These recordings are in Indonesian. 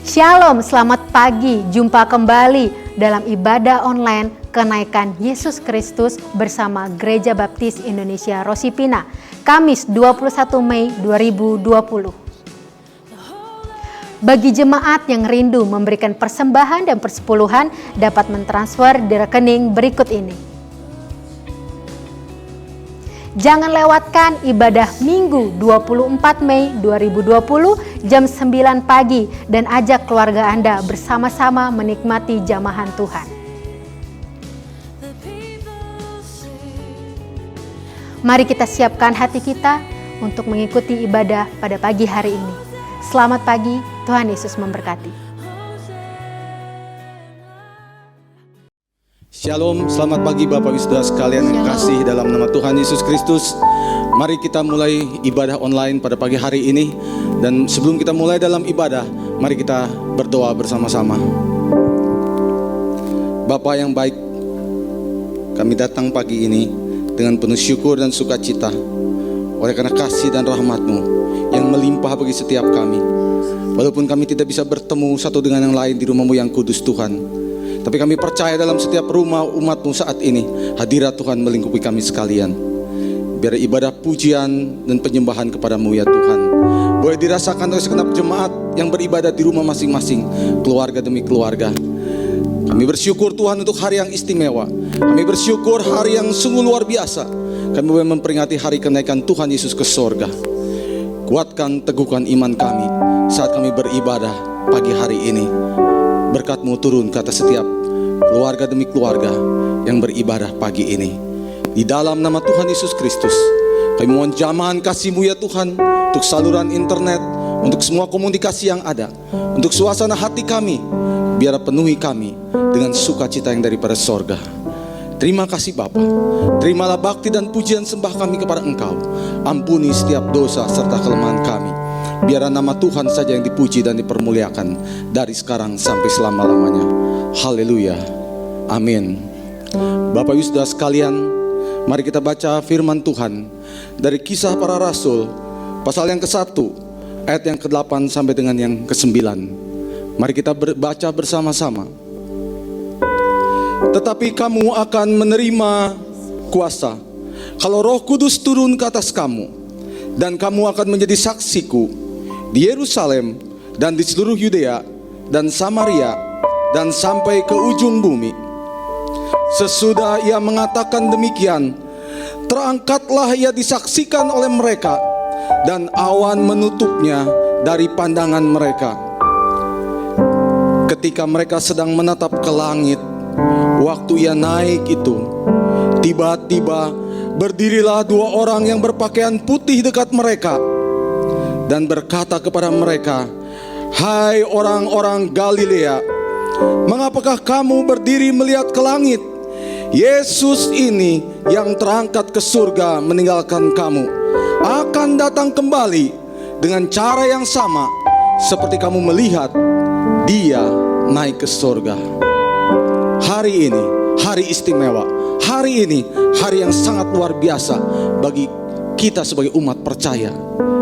Shalom, selamat pagi. Jumpa kembali dalam ibadah online kenaikan Yesus Kristus bersama Gereja Baptis Indonesia Rosipina, Kamis 21 Mei 2020. Bagi jemaat yang rindu memberikan persembahan dan persepuluhan dapat mentransfer di rekening berikut ini. Jangan lewatkan ibadah Minggu 24 Mei 2020 jam 9 pagi dan ajak keluarga Anda bersama-sama menikmati jamahan Tuhan. Mari kita siapkan hati kita untuk mengikuti ibadah pada pagi hari ini. Selamat pagi, Tuhan Yesus memberkati. Shalom, selamat pagi Bapak Ibu Saudara sekalian yang kasih dalam nama Tuhan Yesus Kristus. Mari kita mulai ibadah online pada pagi hari ini. Dan sebelum kita mulai dalam ibadah, mari kita berdoa bersama-sama. Bapa yang baik, kami datang pagi ini dengan penuh syukur dan sukacita oleh karena kasih dan rahmat-Mu yang melimpah bagi setiap kami. Walaupun kami tidak bisa bertemu satu dengan yang lain di rumah-Mu yang kudus Tuhan, tapi kami percaya dalam setiap rumah umat-Mu saat ini, hadirat Tuhan melingkupi kami sekalian. Biar ibadah pujian dan penyembahan kepada-Mu ya Tuhan boleh dirasakan oleh segenap jemaat yang beribadah di rumah masing-masing, keluarga demi keluarga. Kami bersyukur Tuhan untuk hari yang istimewa. Kami bersyukur hari yang sungguh luar biasa. Kami boleh memperingati hari kenaikan Tuhan Yesus ke sorga. Kuatkan, teguhkan iman kami saat kami beribadah pagi hari ini. Berkat-Mu turun ke atas setiap keluarga demi keluarga yang beribadah pagi ini. Di dalam nama Tuhan Yesus Kristus, kami mohon jamahan kasih-Mu ya Tuhan, untuk saluran internet, untuk semua komunikasi yang ada, untuk suasana hati kami, biar penuhi kami dengan sukacita yang daripada sorga. Terima kasih Bapa. Terimalah bakti dan pujian sembah kami kepada Engkau. Ampuni setiap dosa serta kelemahan kami. Biar nama Tuhan saja yang dipuji dan dipermuliakan dari sekarang sampai selama-lamanya. Haleluya. Amin. Bapak Ibu Saudara sekalian, mari kita baca firman Tuhan dari Kisah Para Rasul pasal yang ke-1 ayat yang ke-8 sampai dengan yang ke-9. Mari kita baca bersama-sama. Tetapi kamu akan menerima kuasa kalau Roh Kudus turun ke atas kamu, dan kamu akan menjadi saksiku di Yerusalem dan di seluruh Yudea dan Samaria dan sampai ke ujung bumi. Sesudah ia mengatakan demikian, terangkatlah ia disaksikan oleh mereka, dan awan menutupnya dari pandangan mereka. Ketika mereka sedang menatap ke langit, waktu ia naik itu, tiba-tiba berdirilah dua orang yang berpakaian putih dekat mereka dan berkata kepada mereka, "Hai orang-orang Galilea, mengapakah kamu berdiri melihat ke langit? Yesus ini yang terangkat ke surga meninggalkan kamu akan datang kembali dengan cara yang sama seperti kamu melihat Dia naik ke surga." Hari ini hari istimewa. Hari ini hari yang sangat luar biasa bagi kita sebagai umat percaya.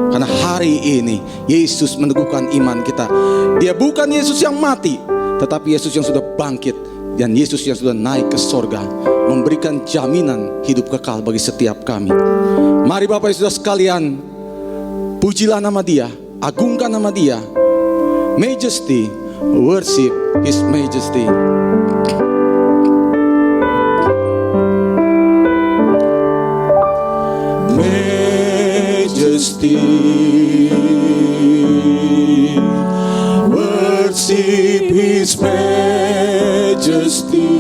Karena hari ini Yesus meneguhkan iman kita. Dia bukan Yesus yang mati, tetapi Yesus yang sudah bangkit, dan Yesus yang sudah naik ke sorga, memberikan jaminan hidup kekal bagi setiap kami. Mari Bapak Ibu Saudara sekalian, pujilah nama Dia, agungkan nama Dia. Majesty, worship His Majesty. Majesty, worship His Majesty.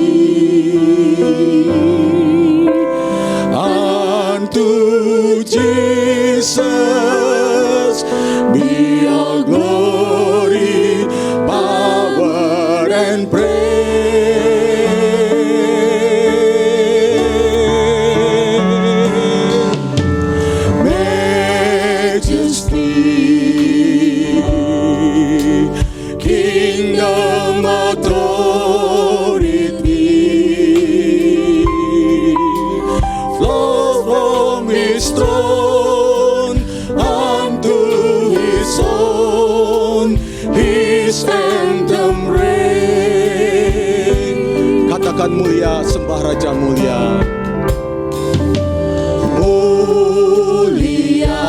Unto Jesus be all glory, power and praise. Kingdom of Raja mulia. Mulia,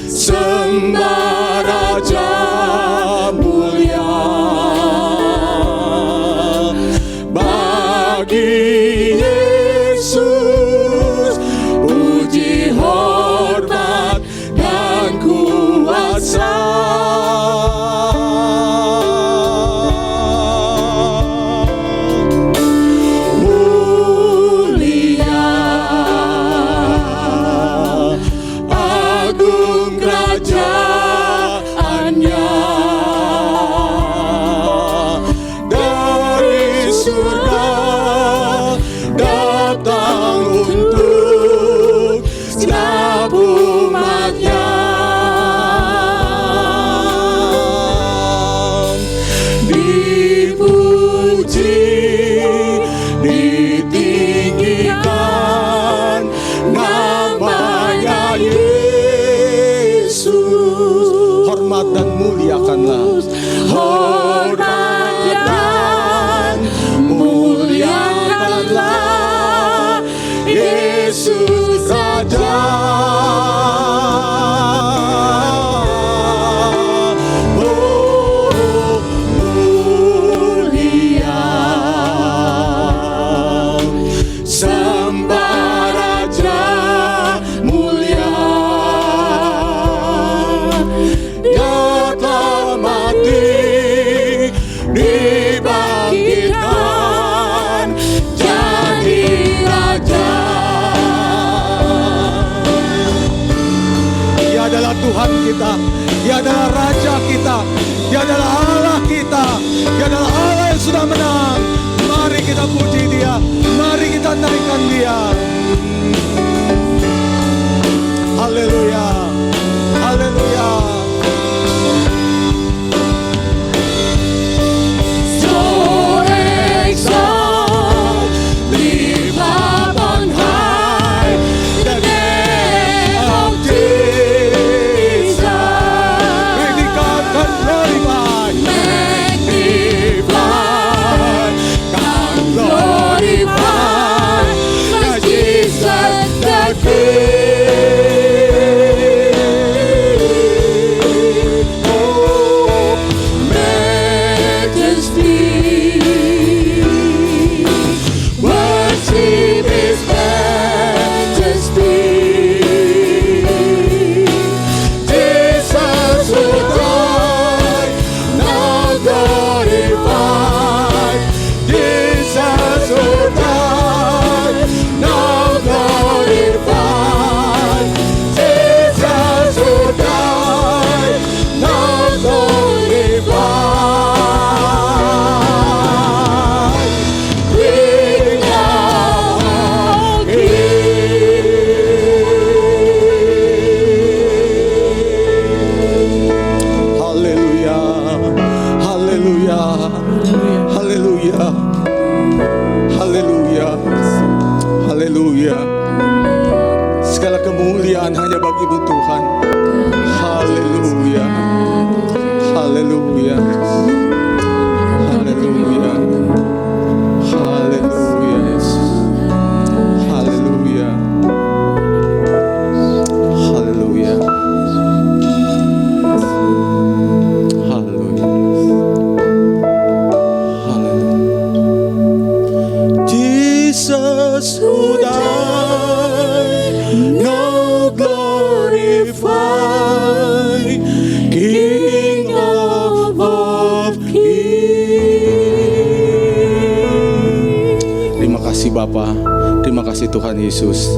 sembah Raja mulia, bagi Yesus puji hormat dan kuasa. Mulia, agung kerajaannya, dari surga datang untuk setiap umatnya. Dipuji, ditinggikan namanya Yesus. Hormat dan muliakanlah. Hormat dan muliakanlah Yesus Raja. Oh, mulia, sembah Raja mulia. Dia telah mati, dibangkitkan jadi Raja. Dia adalah Tuhan kita, Dia adalah Raja kita, Dia adalah Allah kita, Dia adalah Allah yang sudah menang. Mari kita puji Dia, mari kita naikkan Dia. Haleluya, haleluya. So exalt, lift up on high the name of Jesus. Predikat dan glorify, Magnify, come glorify the Jesus the King. Oh, majesty, worship His majesty. Jesus who died, now glorified. Jesus who died, now glorified. Jesus who died, now glorified. Bring our King. haleluya, haleluya, haleluya, haleluya, haleluya. Segala kemuliaan hanya bagi-Mu Tuhan. Haleluya, haleluya, haleluya, haleluya, haleluya, haleluya, haleluya, haleluya. Jesus who died, now glorify, King of Kings. Terima kasih Bapa, terima kasih Tuhan Yesus.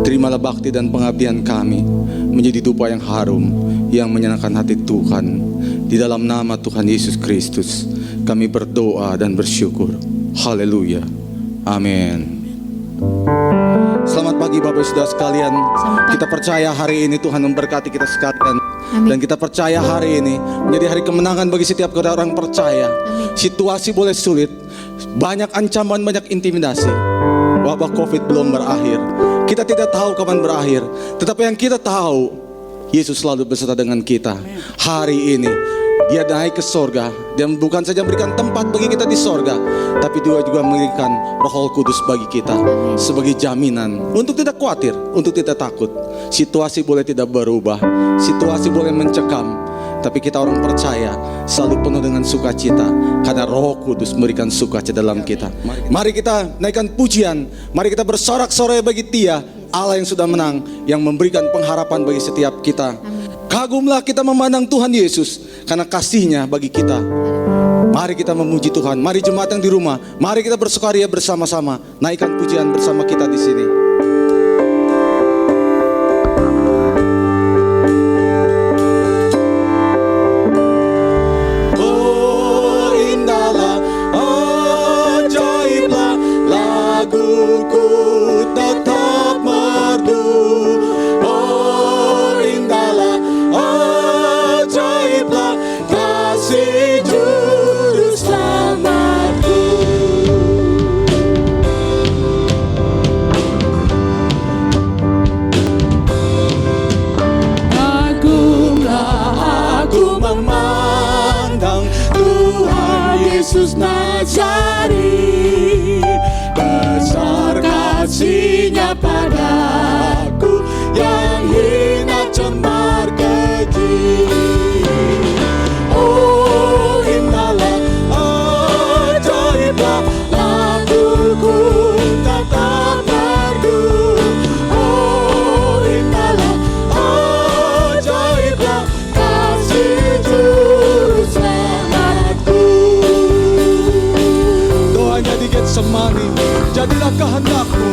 Terimalah bakti dan pengabdian kami menjadi dupa yang harum, yang menyenangkan hati Tuhan. Di dalam nama Tuhan Yesus Kristus kami berdoa dan bersyukur. Haleluya, amin. Selamat pagi Bapak Saudara sekalian. Kita percaya hari ini Tuhan memberkati kita sekalian. Amin. Dan kita percaya hari ini menjadi hari kemenangan bagi setiap orang percaya. Situasi boleh sulit, banyak ancaman, banyak intimidasi. Wabah COVID belum berakhir. Kita tidak tahu kapan berakhir. Tetapi yang kita tahu, Yesus selalu beserta dengan kita. Hari ini Dia naik ke sorga. Dan bukan saja memberikan tempat bagi kita di sorga, tapi dia juga memberikan Roh Kudus bagi kita sebagai jaminan untuk tidak khawatir, untuk tidak takut. Situasi boleh tidak berubah, situasi boleh mencekam, tapi kita orang percaya selalu penuh dengan sukacita karena Roh Kudus memberikan sukacita dalam kita. Mari kita naikkan pujian, mari kita bersorak-sorai bagi Dia, Allah yang sudah menang, yang memberikan pengharapan bagi setiap kita. Kagumlah kita memandang Tuhan Yesus karena kasih-Nya bagi kita. Mari kita memuji Tuhan. Mari jemaat yang di rumah, mari kita bersukaria bersama-sama. Naikkan pujian bersama kita di sini. Oh indahlah, ajaiblah, laguku tetap merdu. Oh indahlah, ajaiblah, kasih juru selamatku. Agunglah aku memandang Tuhan Yesus Nazari, besar kasih-Nya padaku yang hina cemar keji. Oh indahlah, ajaiblah, laguku tetap merdu. Oh indahlah, ajaiblah, kasih juru selamatku. Doanya di Getsemani, jadilah kehendak-Mu.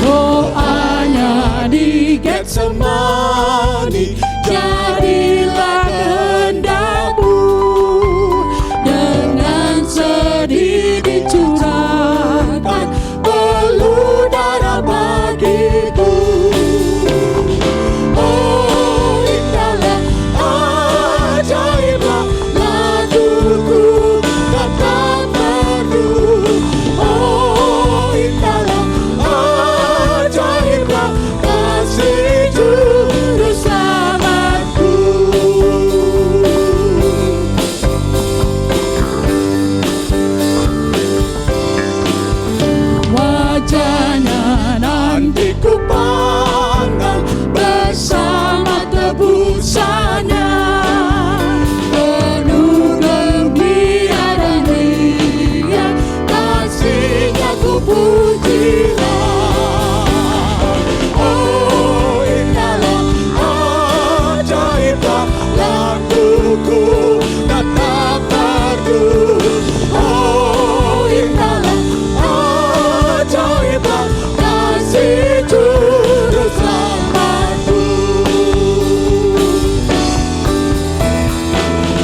Doanya di Getsemani, jadilah kehendak-Mu. Dengan sedih dicurahkan peluk darah bagiku. Oh indahlah, ajaiblah, laguku tetap merdu. Oh indahlah, ajaiblah, kasih juru selamatku. Wajahnya nanti ku pandang bersama tebusannya, penuh gembira dan riang, kasih-Nya ku pujilah. Oh indahlah, ajaiblah, laguku tetap merdu. Oh indahlah, ajaiblah, kasih juru selamatku.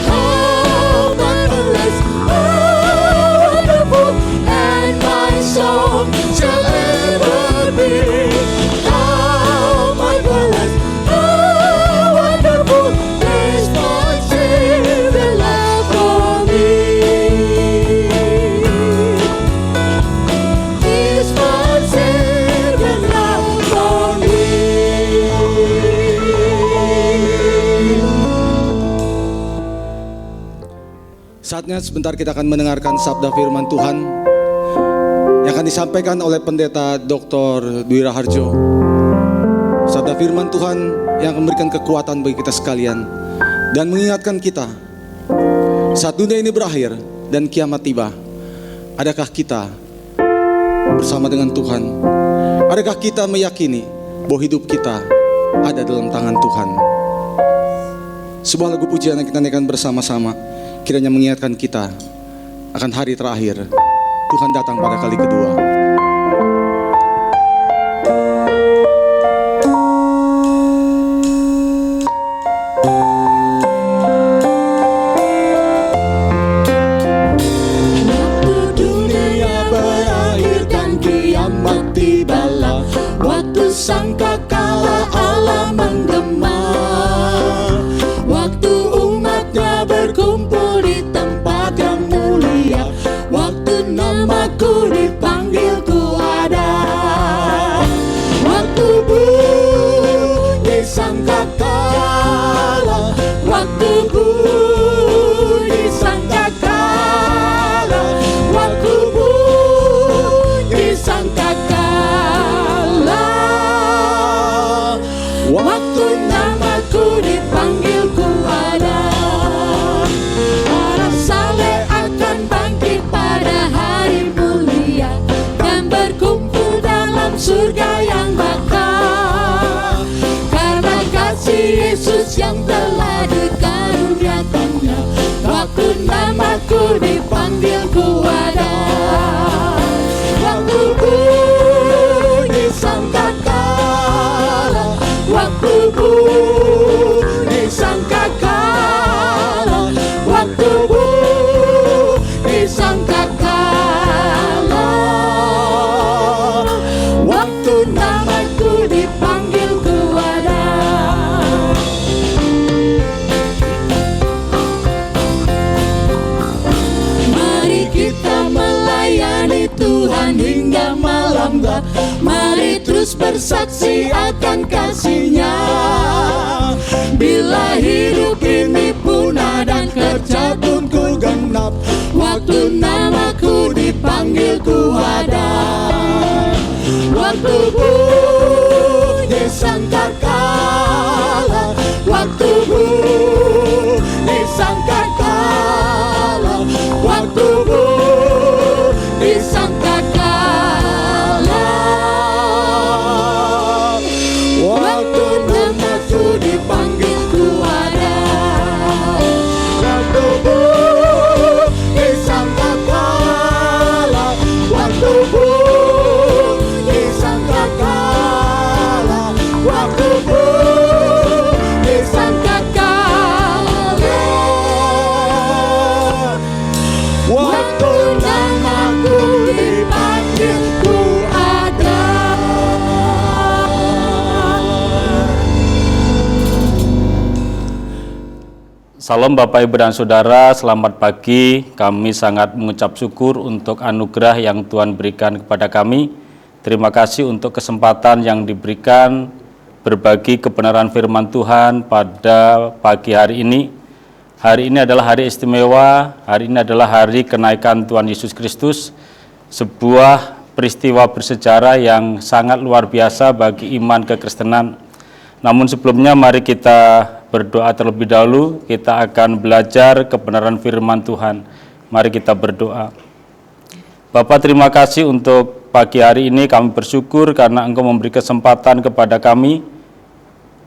How marvelous, how wonderful, and my song shall ever be. How marvelous, how wonderful is my Savior love for me. Is my Savior love for me. Saatnya sebentar kita akan mendengarkan sabda firman Tuhan yang akan disampaikan oleh Pendeta Dr. Dwi Raharjo. Sabda firman Tuhan yang akan memberikan kekuatan bagi kita sekalian dan mengingatkan kita saat dunia ini berakhir dan kiamat tiba, adakah kita bersama dengan Tuhan? Adakah kita meyakini bahwa hidup kita ada dalam tangan Tuhan? Sebuah lagu pujian yang kita naikkan bersama-sama kiranya mengingatkan kita akan hari terakhir Tuhan datang pada kali kedua. Waktu dunia berakhir dan kiamat tibalah, waktu sangkakala Allah menggema, waktu umatnya berkumpul di tempat yang mulia, waktu namaku dipanggil waktu namaku dipanggil ku ada. Para saleh akan bangkit pada hari mulia dan berkumpul dalam surga yang bakal. Karena kasih Yesus yang telah dikaruniakannya, waktu namaku dipanggil ku ada. Waktu bunyi sangkakala, waktu bunyi sangkakala, waktu bunyi sangkakala, waktu namaku dipanggil ku ada. Mari kita melayani Tuhan hingga malam gelap. Mari terus bersaksi akan kasih-Nya. Bila hidup ini punah dan kerjadunku genap, waktu namaku dipanggil ku ada. Waktu bunyi sangkakala, waktu bunyi sangkakala, waktu bunyi sangkakala, waktu namaku dipanggil ku ada. Waktu bunyi sangkakala, waktu bunyi sangkakala, waktu bunyi sangkakala, waktu namaku dipanggil ku ada. Salam Bapak Ibu dan Saudara, selamat pagi. Kami sangat mengucap syukur untuk anugerah yang Tuhan berikan kepada kami. Terima kasih untuk kesempatan yang diberikan berbagi kebenaran firman Tuhan pada pagi hari ini. Hari ini adalah hari istimewa, hari ini adalah hari kenaikan Tuhan Yesus Kristus, sebuah peristiwa bersejarah yang sangat luar biasa bagi iman kekristenan. Namun sebelumnya mari kita berdoa terlebih dahulu. Kita akan belajar kebenaran firman Tuhan. Mari kita berdoa. Bapa, terima kasih untuk pagi hari ini. Kami bersyukur karena Engkau memberi kesempatan kepada kami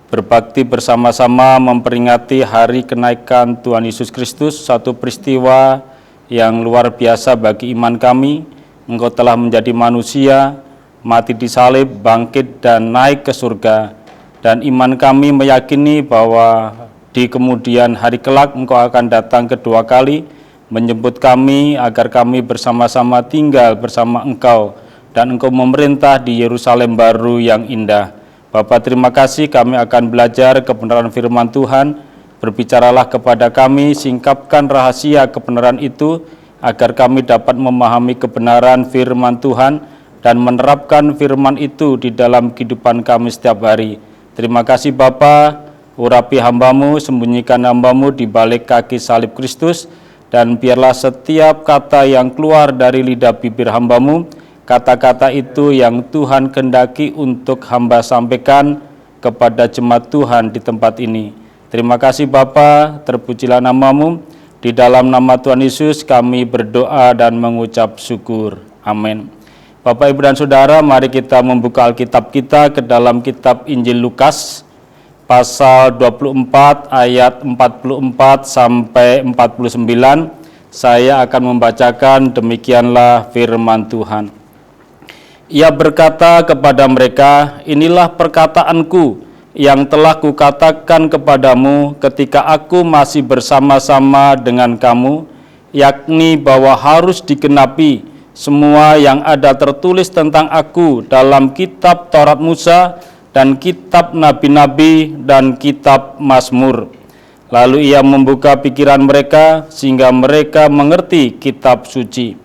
berbakti bersama-sama memperingati hari kenaikan Tuhan Yesus Kristus, satu peristiwa yang luar biasa bagi iman kami. Engkau telah menjadi manusia, mati di salib, bangkit dan naik ke surga. Dan iman kami meyakini bahwa di kemudian hari kelak Engkau akan datang kedua kali, menjemput kami agar kami bersama-sama tinggal bersama Engkau, dan Engkau memerintah di Yerusalem baru yang indah. Bapa, terima kasih, kami akan belajar kebenaran firman Tuhan. Berbicaralah kepada kami, singkapkan rahasia kebenaran itu, agar kami dapat memahami kebenaran firman Tuhan dan menerapkan firman itu di dalam kehidupan kami setiap hari. Terima kasih Bapa, urapi hamba-Mu, sembunyikan hamba-Mu di balik kaki salib Kristus, dan biarlah setiap kata yang keluar dari lidah bibir hamba-Mu, kata-kata itu yang Tuhan kehendaki untuk hamba sampaikan kepada jemaat Tuhan di tempat ini. Terima kasih Bapa, terpujilah nama-Mu. Di dalam nama Tuhan Yesus kami berdoa dan mengucap syukur. Amin. Bapak, Ibu, dan Saudara, mari kita membuka Alkitab kita ke dalam kitab Injil Lukas, pasal 24 ayat 44 sampai 49. Saya akan membacakan, demikianlah firman Tuhan. Ia berkata kepada mereka, inilah perkataanku yang telah kukatakan kepadamu ketika aku masih bersama-sama dengan kamu, yakni bahwa harus digenapi semua yang ada tertulis tentang aku dalam kitab Taurat Musa dan kitab Nabi-Nabi dan kitab Mazmur. Lalu ia membuka pikiran mereka sehingga mereka mengerti kitab suci.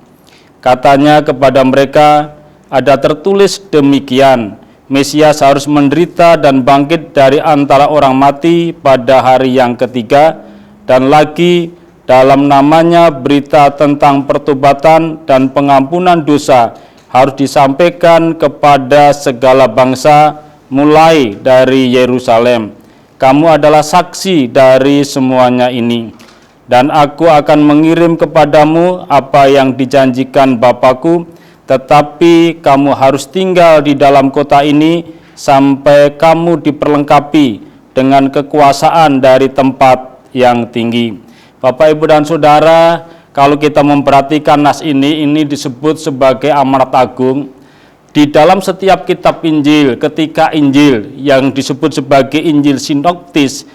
Katanya kepada mereka, ada tertulis demikian, Mesias harus menderita dan bangkit dari antara orang mati pada hari yang ketiga, dan lagi dalam namanya berita tentang pertobatan dan pengampunan dosa harus disampaikan kepada segala bangsa, mulai dari Yerusalem. Kamu adalah saksi dari semuanya ini. Dan aku akan mengirim kepadamu apa yang dijanjikan Bapakku, tetapi kamu harus tinggal di dalam kota ini sampai kamu diperlengkapi dengan kekuasaan dari tempat yang tinggi. Bapak, Ibu, dan Saudara, kalau kita memperhatikan nas ini disebut sebagai amanat agung. Di dalam setiap kitab Injil, ketika Injil yang disebut sebagai Injil sinoptis,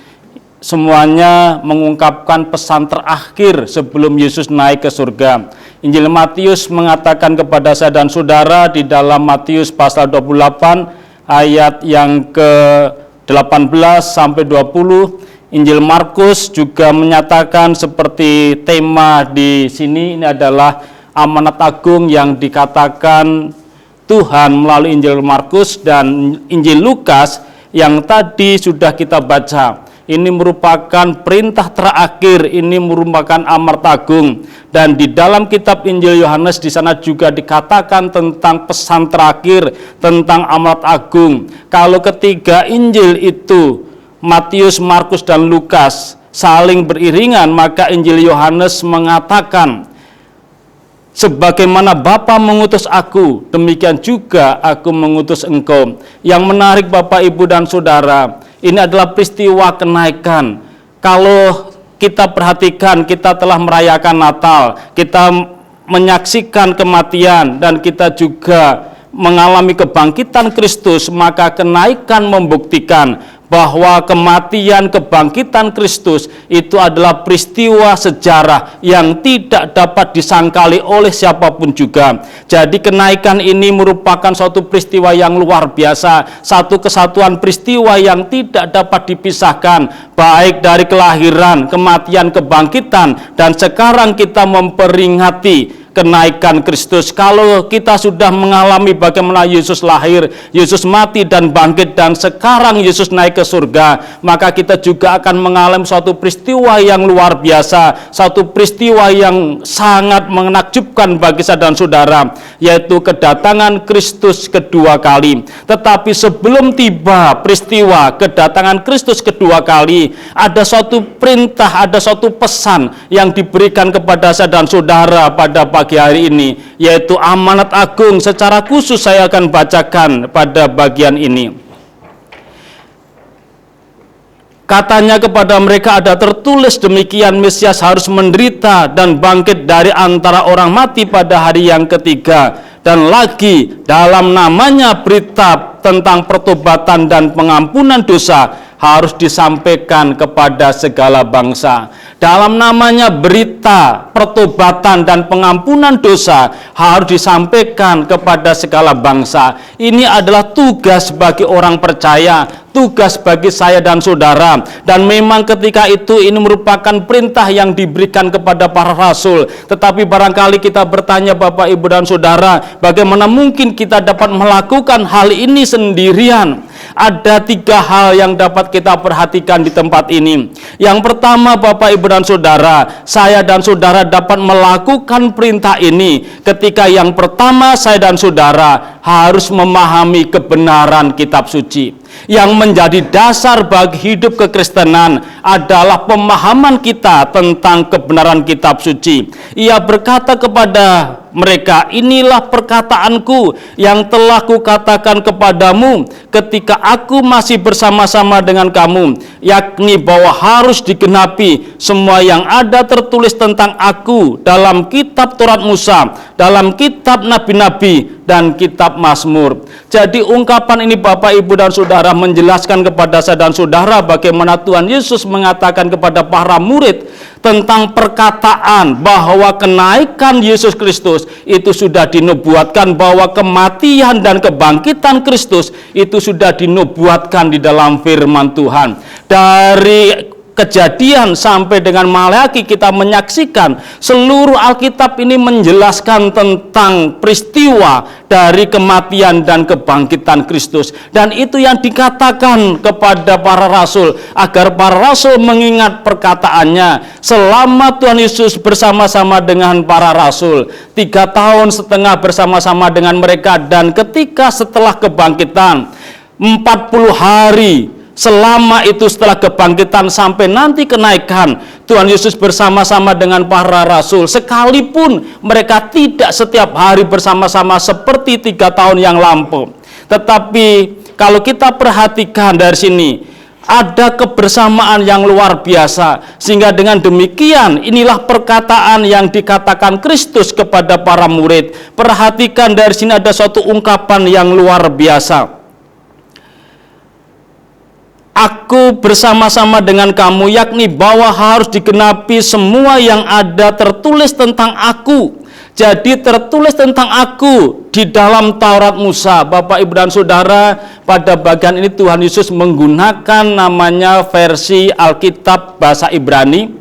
semuanya mengungkapkan pesan terakhir sebelum Yesus naik ke surga. Injil Matius mengatakan kepada saya dan saudara di dalam Matius pasal 28 ayat yang ke-18 sampai 20. Injil Markus juga menyatakan seperti tema di sini, ini adalah amanat agung yang dikatakan Tuhan melalui Injil Markus, dan Injil Lukas yang tadi sudah kita baca. Ini merupakan perintah terakhir, ini merupakan amanat agung. Dan di dalam kitab Injil Yohanes di sana juga dikatakan tentang pesan terakhir, tentang amanat agung. Kalau ketiga Injil itu, Matius, Markus, dan Lukas saling beriringan, maka Injil Yohanes mengatakan, sebagaimana Bapa mengutus aku, demikian juga aku mengutus engkau. Yang menarik Bapak, Ibu, dan Saudara, ini adalah peristiwa kenaikan. Kalau kita perhatikan, kita telah merayakan Natal, kita menyaksikan kematian, dan kita juga mengalami kebangkitan Kristus, maka kenaikan membuktikan bahwa kematian kebangkitan Kristus itu adalah peristiwa sejarah yang tidak dapat disangkali oleh siapapun juga. Jadi kenaikan ini merupakan suatu peristiwa yang luar biasa, satu kesatuan peristiwa yang tidak dapat dipisahkan, baik dari kelahiran, kematian, kebangkitan, dan sekarang kita memperingati kenaikan Kristus. Kalau kita sudah mengalami bagaimana Yesus lahir, Yesus mati dan bangkit, dan sekarang Yesus naik ke surga, maka kita juga akan mengalami suatu peristiwa yang luar biasa, satu peristiwa yang sangat menakjubkan bagi saya dan saudara, yaitu kedatangan Kristus kedua kali. Tetapi sebelum tiba peristiwa kedatangan Kristus kedua kali, ada suatu perintah, ada suatu pesan yang diberikan kepada saya dan saudara pada pagi hari ini, yaitu amanat agung. Secara khusus saya akan bacakan pada bagian ini. Katanya kepada mereka, ada tertulis demikian, Mesias harus menderita dan bangkit dari antara orang mati pada hari yang ketiga. Dan lagi dalam namanya berita tentang pertobatan dan pengampunan dosa harus disampaikan kepada segala bangsa. Dalam namanya berita pertobatan dan pengampunan dosa harus disampaikan kepada segala bangsa. Ini adalah tugas bagi orang percaya, tugas bagi saya dan saudara. Dan memang ketika itu ini merupakan perintah yang diberikan kepada para rasul. Tetapi barangkali kita bertanya Bapak, Ibu, dan saudara, bagaimana mungkin kita dapat melakukan hal ini sendirian? Ada 3 hal yang dapat kita perhatikan di tempat ini. Yang pertama Bapak, Ibu, dan saudara, saya dan saudara dapat melakukan perintah ini ketika yang pertama saya dan saudara harus memahami kebenaran kitab suci. Yang menjadi dasar bagi hidup kekristenan adalah pemahaman kita tentang kebenaran kitab suci. Ia berkata kepada mereka, inilah perkataanku yang telah kukatakan kepadamu ketika aku masih bersama-sama dengan kamu, yakni bahwa harus digenapi semua yang ada tertulis tentang aku dalam kitab Taurat Musa, dalam kitab Nabi-Nabi, dan kitab Mazmur. Jadi ungkapan ini Bapak, Ibu, dan saudara menjelaskan kepada saya dan saudara bagaimana Tuhan Yesus mengatakan kepada para murid tentang perkataan bahwa kenaikan Yesus Kristus itu sudah dinubuatkan, bahwa kematian dan kebangkitan Kristus itu sudah dinubuatkan di dalam firman Tuhan. Dari Kejadian sampai dengan Maleakhi kita menyaksikan seluruh Alkitab ini menjelaskan tentang peristiwa dari kematian dan kebangkitan Kristus. Dan itu yang dikatakan kepada para rasul, agar para rasul mengingat perkataannya selama Tuhan Yesus bersama-sama dengan para rasul 3,5 tahun bersama-sama dengan mereka. Dan ketika setelah kebangkitan, 40 hari selama itu setelah kebangkitan sampai nanti kenaikan, Tuhan Yesus bersama-sama dengan para rasul, sekalipun mereka tidak setiap hari bersama-sama seperti 3 tahun yang lampau. Tetapi kalau kita perhatikan dari sini, ada kebersamaan yang luar biasa, sehingga dengan demikian inilah perkataan yang dikatakan Kristus kepada para murid. Perhatikan dari sini ada suatu ungkapan yang luar biasa. Aku bersama-sama dengan kamu, yakni bahwa harus digenapi semua yang ada tertulis tentang aku. Jadi tertulis tentang aku di dalam Taurat Musa. Bapak, Ibu, dan Saudara, pada bagian ini Tuhan Yesus menggunakan namanya versi Alkitab bahasa Ibrani.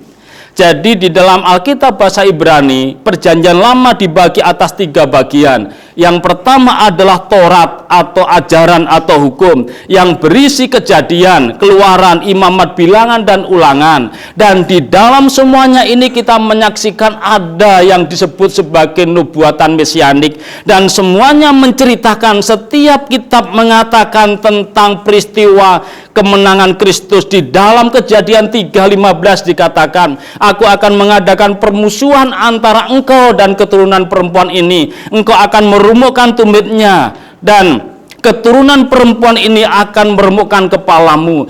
Jadi di dalam Alkitab bahasa Ibrani, Perjanjian Lama dibagi atas 3 bagian. Yang pertama adalah Taurat atau ajaran atau hukum yang berisi kejadian, keluaran, imamat, bilangan, dan ulangan. Dan di dalam semuanya ini kita menyaksikan ada yang disebut sebagai nubuatan mesianik. Dan semuanya menceritakan, setiap kitab mengatakan tentang peristiwa kemenangan Kristus. Di dalam Kejadian 3:15 dikatakan, aku akan mengadakan permusuhan antara engkau dan keturunan perempuan ini. Engkau akan merumukkan tumitnya, dan keturunan perempuan ini akan meremukkan kepalamu.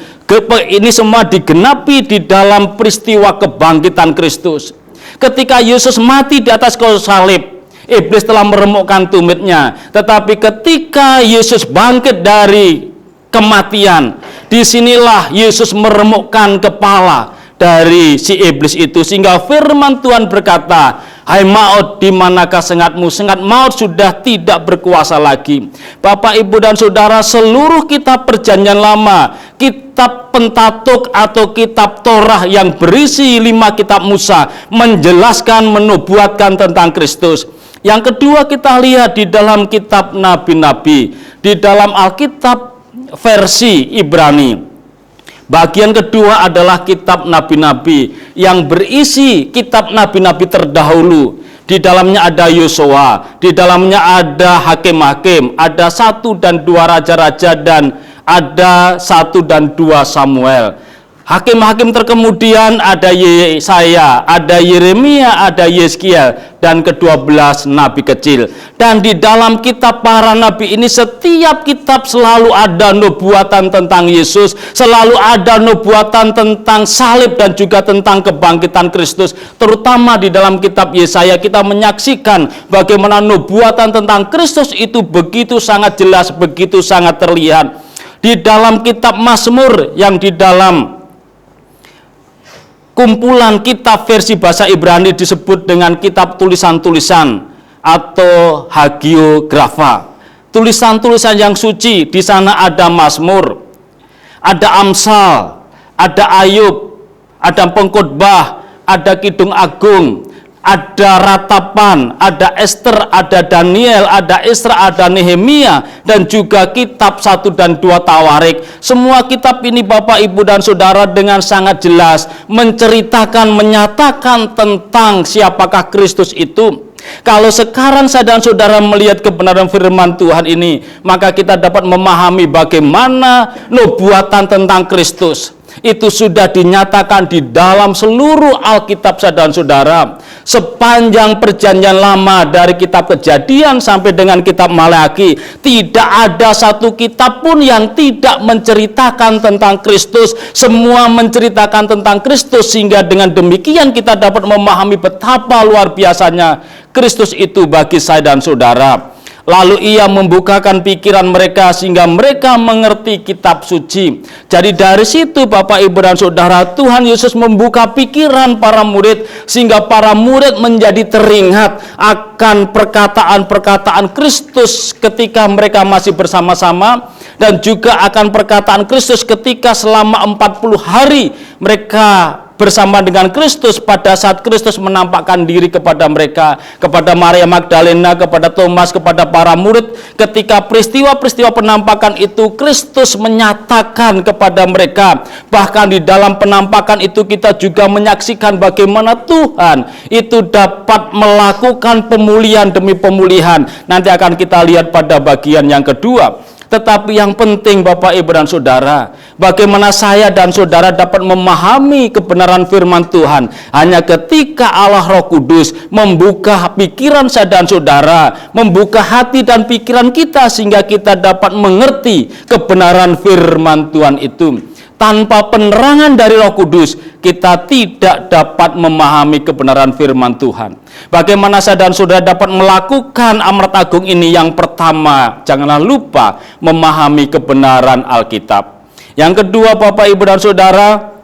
Ini semua digenapi di dalam peristiwa kebangkitan Kristus. Ketika Yesus mati di atas kayu salib, iblis telah meremukkan tumitnya. Tetapi ketika Yesus bangkit dari kematian, disinilah Yesus meremukkan kepala dari si iblis itu, sehingga firman Tuhan berkata, hai maut, di manakah sengatmu? Sengat maut sudah tidak berkuasa lagi. Bapak, Ibu, dan Saudara, seluruh kitab Perjanjian Lama, kitab Pentatuk atau kitab Torah yang berisi 5 kitab Musa, menjelaskan, menubuatkan tentang Kristus. Yang kedua, kita lihat di dalam kitab Nabi-Nabi, di dalam Alkitab versi Ibrani. Bagian kedua adalah kitab nabi-nabi yang berisi kitab nabi-nabi terdahulu. Di dalamnya ada Yosua, di dalamnya ada hakim-hakim, ada 1 dan 2 raja-raja, dan ada 1 dan 2 Samuel. Hakim-hakim terkemudian ada Yesaya, ada Yeremia, ada Yeskiel, dan ke-12 nabi kecil. Dan di dalam kitab para nabi ini, setiap kitab selalu ada nubuatan tentang Yesus, selalu ada nubuatan tentang salib dan juga tentang kebangkitan Kristus. Terutama di dalam kitab Yesaya kita menyaksikan bagaimana nubuatan tentang Kristus itu begitu sangat jelas, begitu sangat terlihat. Di dalam kitab Mazmur yang di dalam kumpulan kitab versi bahasa Ibrani disebut dengan kitab tulisan-tulisan atau hagiografa. Tulisan-tulisan yang suci, di sana ada Mazmur, ada Amsal, ada Ayub, ada Pengkhotbah, ada Kidung Agung, ada Ratapan, ada Ester, ada Daniel, ada Esra, ada Nehemia, dan juga kitab 1 dan 2 Tawarik. Semua kitab ini, Bapak, Ibu, dan Saudara, dengan sangat jelas menceritakan, menyatakan tentang siapakah Kristus itu. Kalau sekarang saya dan saudara melihat kebenaran firman Tuhan ini, maka kita dapat memahami bagaimana nubuatan tentang Kristus itu sudah dinyatakan di dalam seluruh Alkitab saya dan saudara. Sepanjang Perjanjian Lama, dari kitab Kejadian sampai dengan kitab Maleakhi, tidak ada satu kitab pun yang tidak menceritakan tentang Kristus. Semua menceritakan tentang Kristus, sehingga dengan demikian kita dapat memahami betapa luar biasanya Kristus itu bagi saya dan saudara. Lalu ia membukakan pikiran mereka sehingga mereka mengerti kitab suci. Jadi dari situ, Bapak, Ibu, dan Saudara, Tuhan Yesus membuka pikiran para murid sehingga para murid menjadi teringat akan perkataan-perkataan Kristus ketika mereka masih bersama-sama, dan juga akan perkataan Kristus ketika selama 40 hari mereka bersama dengan Kristus pada saat Kristus menampakkan diri kepada mereka, kepada Maria Magdalena, kepada Thomas, kepada para murid. Ketika peristiwa-peristiwa penampakan itu, Kristus menyatakan kepada mereka. Bahkan di dalam penampakan itu kita juga menyaksikan bagaimana Tuhan itu dapat melakukan pemulihan demi pemulihan. Nanti akan kita lihat pada bagian yang kedua. Tetapi yang penting Bapak, Ibu, dan Saudara, bagaimana saya dan saudara dapat memahami kebenaran firman Tuhan hanya ketika Allah Roh Kudus membuka pikiran saya dan saudara, membuka hati dan pikiran kita sehingga kita dapat mengerti kebenaran firman Tuhan itu. Tanpa penerangan dari Roh Kudus, kita tidak dapat memahami kebenaran firman Tuhan. Bagaimana saya dan saudara dapat melakukan amanat agung ini? Yang pertama, janganlah lupa memahami kebenaran Alkitab. Yang kedua, Bapak, Ibu, dan Saudara,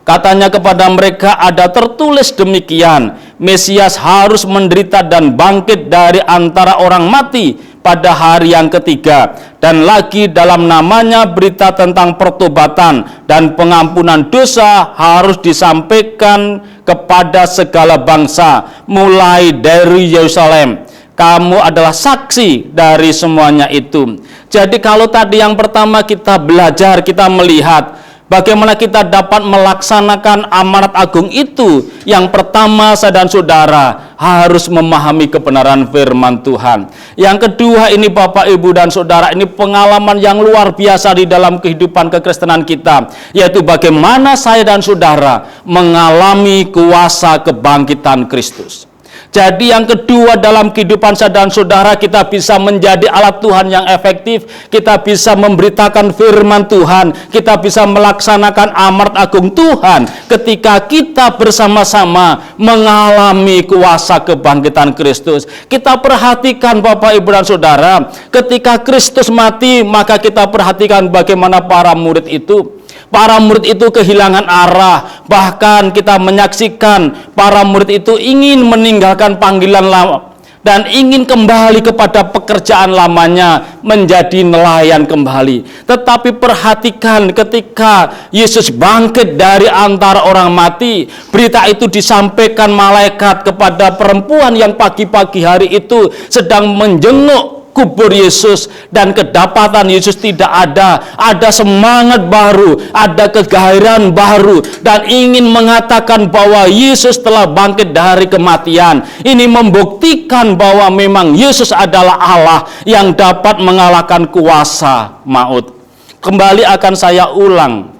katanya kepada mereka ada tertulis demikian, Mesias harus menderita dan bangkit dari antara orang mati pada hari yang ketiga, dan lagi dalam namanya berita tentang pertobatan dan pengampunan dosa harus disampaikan kepada segala bangsa mulai dari Yerusalem. Kamu adalah saksi dari semuanya itu. Jadi kalau tadi yang pertama kita belajar, kita melihat bagaimana kita dapat melaksanakan amanat agung itu. Yang pertama, saya dan saudara harus memahami kebenaran firman Tuhan. Yang kedua, ini Bapak, Ibu, dan Saudara, ini pengalaman yang luar biasa di dalam kehidupan kekristenan kita, yaitu bagaimana saya dan saudara mengalami kuasa kebangkitan Kristus. Jadi yang kedua, dalam kehidupan saya dan saudara, kita bisa menjadi alat Tuhan yang efektif, kita bisa memberitakan firman Tuhan, kita bisa melaksanakan amanat agung Tuhan ketika kita bersama-sama mengalami kuasa kebangkitan Kristus. Kita perhatikan Bapak, Ibu, dan Saudara, ketika Kristus mati, maka kita perhatikan bagaimana para murid itu. Para murid itu kehilangan arah, bahkan kita menyaksikan para murid itu ingin meninggalkan panggilan lama dan ingin kembali kepada pekerjaan lamanya, menjadi nelayan kembali. Tetapi perhatikan ketika Yesus bangkit dari antara orang mati, berita itu disampaikan malaikat kepada perempuan yang pagi-pagi hari itu sedang menjenguk kubur Yesus, dan kedapatan Yesus tidak ada. Ada semangat baru, ada kegairahan baru, dan ingin mengatakan bahwa Yesus telah bangkit dari kematian. Ini membuktikan bahwa memang Yesus adalah Allah yang dapat mengalahkan kuasa maut. Kembali akan saya ulang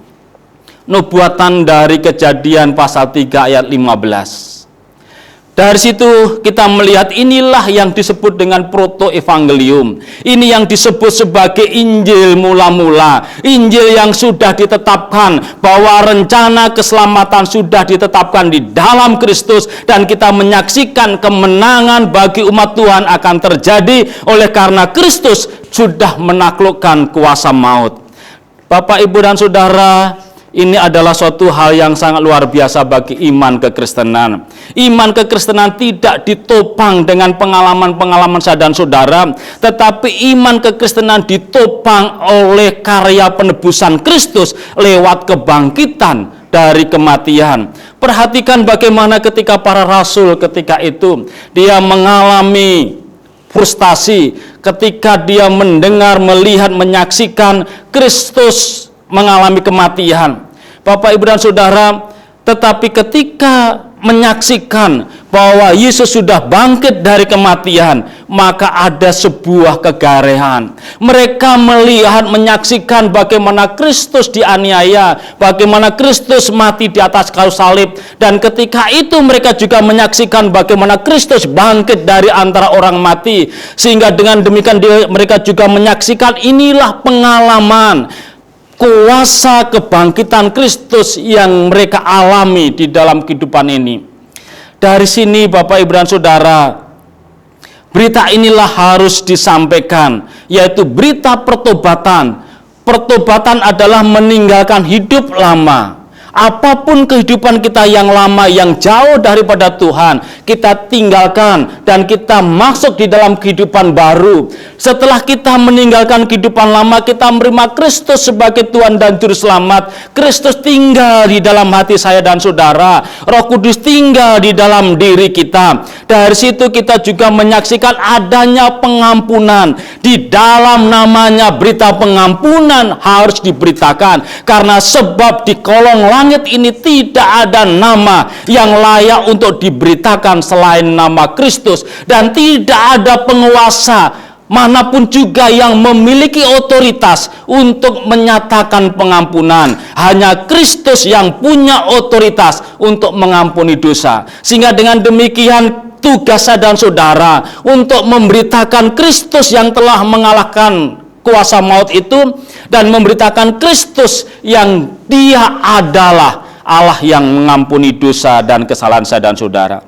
nubuatan dari Kejadian pasal 3 ayat 15. Dari situ kita melihat inilah yang disebut dengan proto-evangelium. Ini yang disebut sebagai Injil mula-mula. Injil yang sudah ditetapkan bahwa rencana keselamatan sudah ditetapkan di dalam Kristus, dan kita menyaksikan kemenangan bagi umat Tuhan akan terjadi oleh karena Kristus sudah menaklukkan kuasa maut. Bapak, Ibu, dan Saudara, ini adalah suatu hal yang sangat luar biasa bagi iman kekristenan. Iman kekristenan tidak ditopang dengan pengalaman-pengalaman saya dan saudara, tetapi iman kekristenan ditopang oleh karya penebusan Kristus lewat kebangkitan dari kematian. Perhatikan bagaimana ketika para rasul ketika itu, dia mengalami frustasi ketika dia mendengar, melihat, menyaksikan Kristus mengalami kematian. Bapak, Ibu, dan Saudara, tetapi ketika menyaksikan bahwa Yesus sudah bangkit dari kematian, maka ada sebuah kegairahan. Mereka melihat, menyaksikan bagaimana Kristus dianiaya, bagaimana Kristus mati di atas kayu salib, dan ketika itu mereka juga menyaksikan bagaimana Kristus bangkit dari antara orang mati, sehingga dengan demikian mereka juga menyaksikan inilah pengalaman kuasa kebangkitan Kristus yang mereka alami di dalam kehidupan ini. Dari sini Bapak, Ibu, dan Saudara, berita inilah harus disampaikan, yaitu berita pertobatan. Pertobatan adalah meninggalkan hidup lama. Apapun kehidupan kita yang lama, yang jauh daripada Tuhan, kita tinggalkan dan kita masuk di dalam kehidupan baru. Setelah kita meninggalkan kehidupan lama, kita menerima Kristus sebagai Tuhan dan Juru Selamat. Kristus tinggal di dalam hati saya dan saudara. Roh Kudus tinggal di dalam diri kita. Dari situ kita juga menyaksikan adanya pengampunan. Di dalam namanya berita pengampunan harus diberitakan, karena sebab di kolong langit ini tidak ada nama yang layak untuk diberitakan selain nama Kristus, dan tidak ada penguasa manapun juga yang memiliki otoritas untuk menyatakan pengampunan. Hanya Kristus yang punya otoritas untuk mengampuni dosa. Sehingga dengan demikian tugas saya dan saudara untuk memberitakan Kristus yang telah mengalahkan kuasa maut itu, dan memberitakan Kristus yang Dia adalah Allah yang mengampuni dosa dan kesalahan saya dan saudara.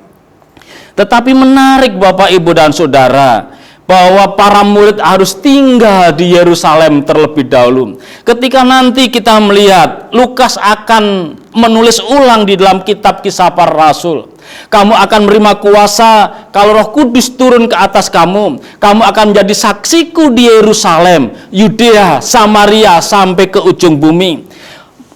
Tetapi menarik Bapak, Ibu, dan saudara, bahwa para murid harus tinggal di Yerusalem terlebih dahulu. Ketika nanti kita melihat Lukas akan menulis ulang di dalam kitab Kisah Para Rasul, kamu akan menerima kuasa kalau Roh Kudus turun ke atas kamu. Kamu akan menjadi saksiku di Yerusalem, Yudea, Samaria, sampai ke ujung bumi.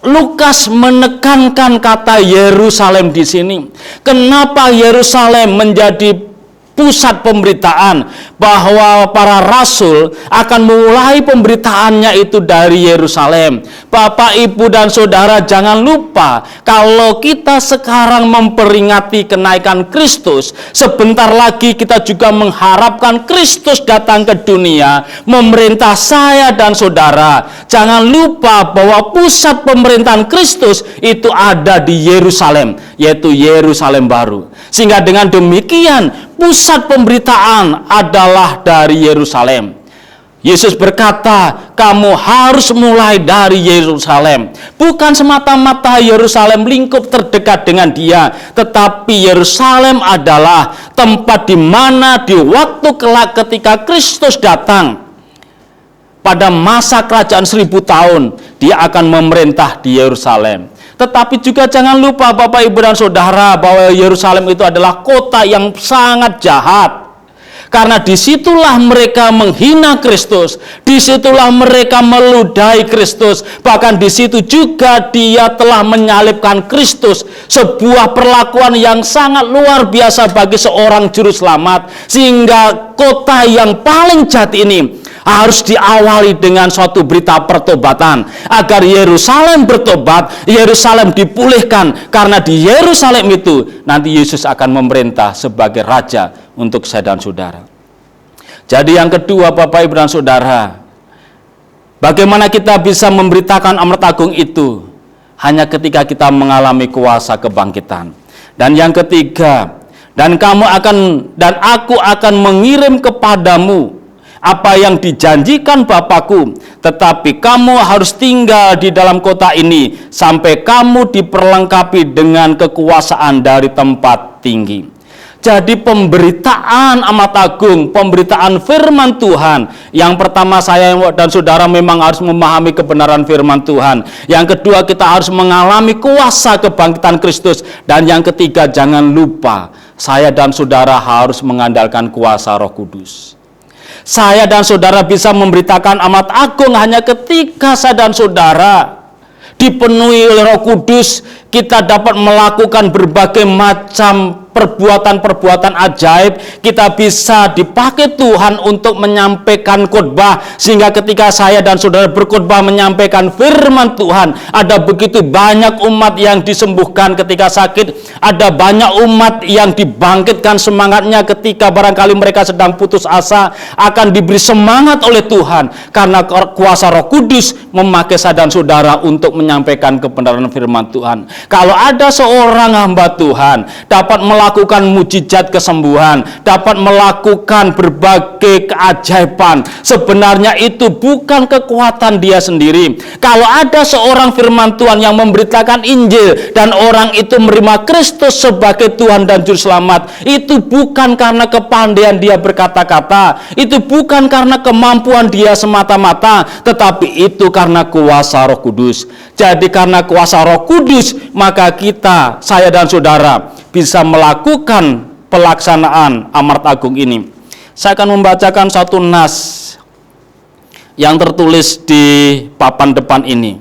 Lukas menekankan kata Yerusalem di sini. Kenapa Yerusalem menjadi pusat pemberitaan? Bahwa para rasul akan mulai pemberitaannya itu dari Yerusalem. Bapak, Ibu, dan saudara, jangan lupa kalau kita sekarang memperingati kenaikan Kristus, sebentar lagi kita juga mengharapkan Kristus datang ke dunia memerintah saya dan saudara. Jangan lupa bahwa pusat pemerintahan Kristus itu ada di Yerusalem, yaitu Yerusalem baru. Sehingga dengan demikian pusat pemberitaan adalah dari Yerusalem. Yesus berkata, kamu harus mulai dari Yerusalem. Bukan semata-mata Yerusalem lingkup terdekat dengan Dia, tetapi Yerusalem adalah tempat di mana di waktu kelak ketika Kristus datang, pada masa kerajaan 1000 tahun, Dia akan memerintah di Yerusalem. Tetapi juga jangan lupa Bapak, Ibu, dan saudara, bahwa Yerusalem itu adalah kota yang sangat jahat. Karena disitulah mereka menghina Kristus, disitulah mereka meludahi Kristus, bahkan di situ juga Dia telah menyalibkan Kristus. Sebuah perlakuan yang sangat luar biasa bagi seorang juru selamat. Sehingga kota yang paling jahat ini harus diawali dengan suatu berita pertobatan, agar Yerusalem bertobat, Yerusalem dipulihkan. Karena di Yerusalem itu nanti Yesus akan memerintah sebagai Raja untuk saya dan saudara. Jadi yang kedua Bapak, Ibu, dan saudara, bagaimana kita bisa memberitakan Amanat Agung itu? Hanya ketika kita mengalami kuasa kebangkitan. Dan yang ketiga, dan aku akan mengirim kepadamu apa yang dijanjikan Bapakku, tetapi kamu harus tinggal di dalam kota ini sampai kamu diperlengkapi dengan kekuasaan dari tempat tinggi. Jadi pemberitaan Amanat Agung, pemberitaan firman Tuhan. Yang pertama, saya dan saudara memang harus memahami kebenaran firman Tuhan. Yang kedua, kita harus mengalami kuasa kebangkitan Kristus. Dan yang ketiga, jangan lupa, saya dan saudara harus mengandalkan kuasa Roh Kudus. Saya dan saudara bisa memberitakan Amanat Agung hanya ketika saya dan saudara dipenuhi oleh Roh Kudus. Kita dapat melakukan berbagai macam perbuatan-perbuatan ajaib. Kita bisa dipakai Tuhan untuk menyampaikan khotbah, sehingga ketika saya dan saudara berkhotbah menyampaikan firman Tuhan, ada begitu banyak umat yang disembuhkan ketika sakit, ada banyak umat yang dibangkitkan semangatnya ketika barangkali mereka sedang putus asa, akan diberi semangat oleh Tuhan karena kuasa Roh Kudus memakai saya dan saudara untuk menyampaikan kebenaran firman Tuhan. Kalau ada seorang hamba Tuhan dapat melakukan mujizat kesembuhan, dapat melakukan berbagai keajaiban, sebenarnya itu bukan kekuatan dia sendiri. Kalau ada seorang firman Tuhan yang memberitakan Injil dan orang itu menerima Kristus sebagai Tuhan dan Juru Selamat, itu bukan karena kepandaian dia berkata-kata, itu bukan karena kemampuan dia semata-mata, tetapi itu karena kuasa Roh Kudus. Jadi karena kuasa Roh Kudus, maka kita, saya dan saudara, bisa melakukan pelaksanaan Amanat Agung ini. Saya akan membacakan satu nas yang tertulis di papan depan ini.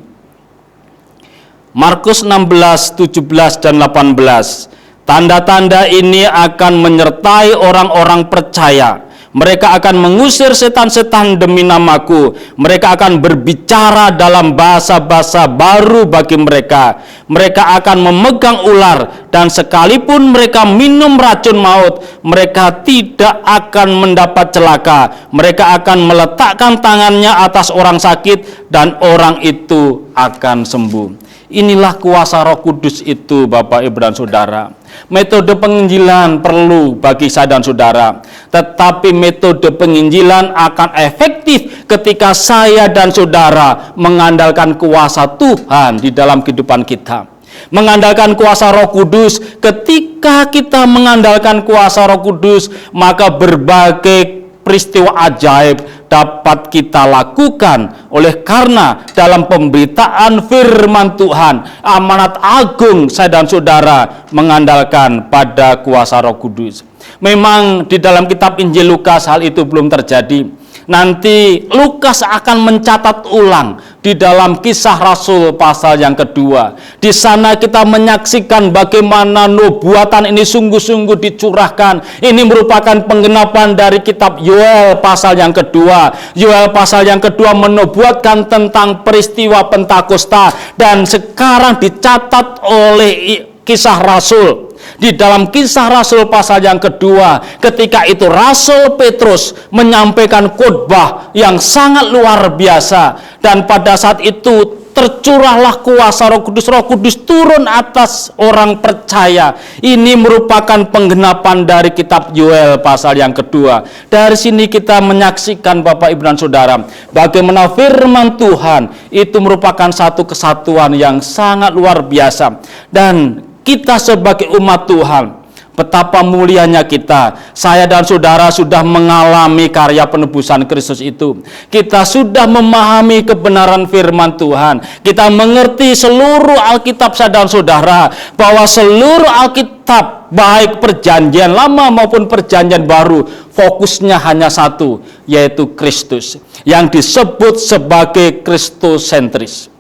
Markus 16, 17 dan 18. Tanda-tanda ini akan menyertai orang-orang percaya. Mereka akan mengusir setan-setan demi namaku. Mereka akan berbicara dalam bahasa-bahasa baru bagi mereka. Mereka akan memegang ular, dan sekalipun mereka minum racun maut, mereka tidak akan mendapat celaka. Mereka akan meletakkan tangannya atas orang sakit, dan orang itu akan sembuh. Inilah kuasa Roh Kudus itu, Bapak, Ibu, dan Saudara. Metode penginjilan perlu bagi saya dan saudara, tetapi metode penginjilan akan efektif ketika saya dan saudara mengandalkan kuasa Tuhan di dalam kehidupan kita. Mengandalkan kuasa Roh Kudus. Ketika kita mengandalkan kuasa Roh Kudus, maka berbagai peristiwa ajaib dapat kita lakukan. Oleh karena dalam pemberitaan firman Tuhan, amanat agung saya dan saudara mengandalkan pada kuasa Roh Kudus. Memang di dalam kitab Injil Lukas hal itu belum terjadi. Nanti Lukas akan mencatat ulang di dalam Kisah Rasul pasal yang kedua. Di sana kita menyaksikan bagaimana nubuatan ini sungguh-sungguh dicurahkan. Ini merupakan penggenapan dari kitab Yoel pasal yang kedua. Yoel pasal yang kedua menubuatkan tentang peristiwa Pentakosta, dan sekarang dicatat oleh Kisah Rasul. Di dalam Kisah Rasul pasal yang kedua, ketika itu Rasul Petrus menyampaikan khotbah yang sangat luar biasa, dan pada saat itu tercurahlah kuasa Roh Kudus. Roh Kudus turun atas orang percaya. Ini merupakan penggenapan dari kitab Yoel pasal yang kedua. Dari sini kita menyaksikan, Bapak, Ibu, dan Saudara, bagaimana firman Tuhan itu merupakan satu kesatuan yang sangat luar biasa. Dan kita sebagai umat Tuhan, betapa mulianya kita. Saya dan saudara sudah mengalami karya penebusan Kristus itu. Kita sudah memahami kebenaran firman Tuhan. Kita mengerti seluruh Alkitab, saya dan saudara, bahwa seluruh Alkitab, baik perjanjian lama maupun perjanjian baru, fokusnya hanya satu, yaitu Kristus, yang disebut sebagai Kristosentris.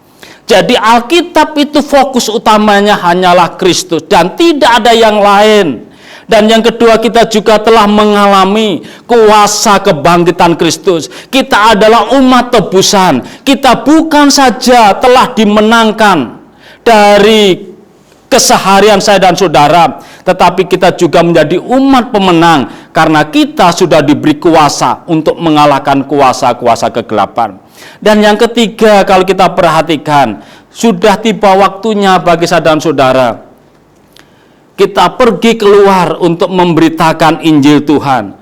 Jadi Alkitab itu fokus utamanya hanyalah Kristus dan tidak ada yang lain. Dan yang kedua, kita juga telah mengalami kuasa kebangkitan Kristus. Kita adalah umat tebusan. Kita bukan saja telah dimenangkan dari keseharian saya dan saudara, tetapi kita juga menjadi umat pemenang karena kita sudah diberi kuasa untuk mengalahkan kuasa-kuasa kegelapan. Dan yang ketiga, kalau kita perhatikan, sudah tiba waktunya bagi saya dan saudara kita pergi keluar untuk memberitakan Injil Tuhan.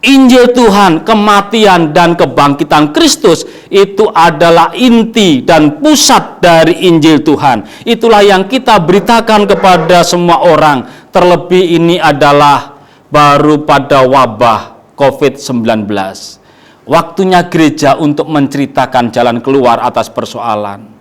Injil Tuhan, kematian dan kebangkitan Kristus itu adalah inti dan pusat dari Injil Tuhan. Itulah yang kita beritakan kepada semua orang. Terlebih ini adalah baru pada wabah COVID-19. Waktunya gereja untuk menceritakan jalan keluar atas persoalan.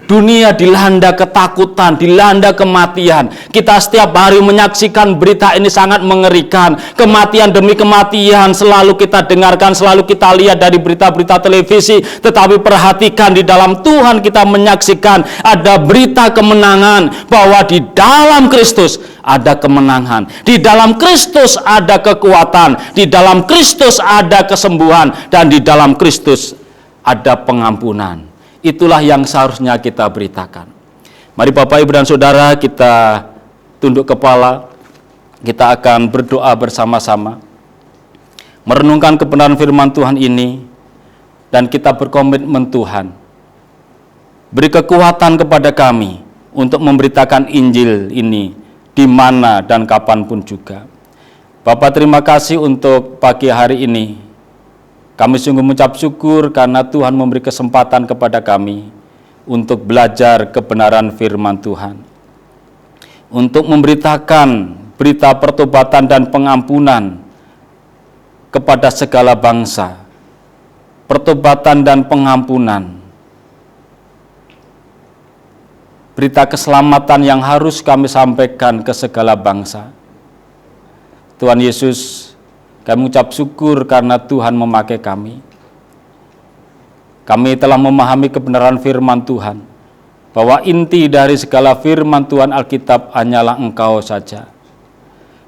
Dunia dilanda ketakutan, dilanda kematian. Kita setiap hari menyaksikan berita ini sangat mengerikan. Kematian demi kematian selalu kita dengarkan, selalu kita lihat dari berita-berita televisi. Tetapi perhatikan, di dalam Tuhan kita menyaksikan ada berita kemenangan, bahwa di dalam Kristus ada kemenangan. Di dalam Kristus ada kekuatan. Di dalam Kristus ada kesembuhan. Dan di dalam Kristus ada pengampunan. Itulah yang seharusnya kita beritakan. Mari Bapak, Ibu, dan Saudara, kita tunduk kepala. Kita akan berdoa bersama-sama, merenungkan kebenaran firman Tuhan ini, dan kita berkomitmen, Tuhan, beri kekuatan kepada kami untuk memberitakan Injil ini di mana dan kapanpun juga. Bapak, terima kasih untuk pagi hari ini. Kami sungguh mengucap syukur karena Tuhan memberi kesempatan kepada kami untuk belajar kebenaran firman Tuhan, untuk memberitakan berita pertobatan dan pengampunan kepada segala bangsa. Pertobatan dan pengampunan, berita keselamatan yang harus kami sampaikan ke segala bangsa. Tuhan Yesus, kami ucap syukur karena Tuhan memakai kami. Kami telah memahami kebenaran firman Tuhan, bahwa inti dari segala firman Tuhan Alkitab hanyalah Engkau saja.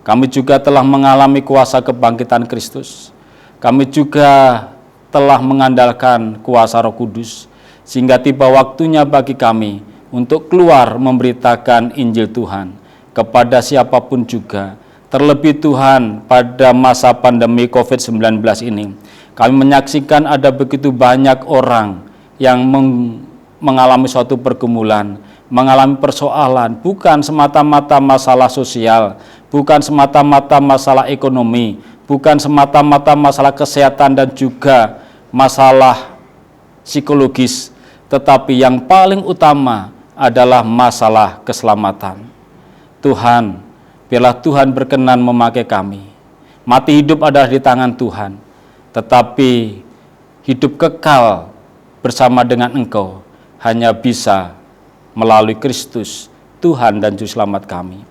Kami juga telah mengalami kuasa kebangkitan Kristus. kami juga telah mengandalkan kuasa Roh Kudus, sehingga tiba waktunya bagi kami untuk keluar memberitakan Injil Tuhan kepada siapapun juga. Terlebih Tuhan, pada masa pandemi COVID-19 ini, kami menyaksikan ada begitu banyak orang yang mengalami suatu pergumulan, mengalami persoalan, bukan semata-mata masalah sosial, bukan semata-mata masalah ekonomi, bukan semata-mata masalah kesehatan dan juga masalah psikologis, tetapi yang paling utama adalah masalah keselamatan. Tuhan, biarlah Tuhan berkenan memakai kami. Mati hidup adalah di tangan Tuhan, tetapi hidup kekal bersama dengan Engkau hanya bisa melalui Kristus, Tuhan dan Juru Selamat kami.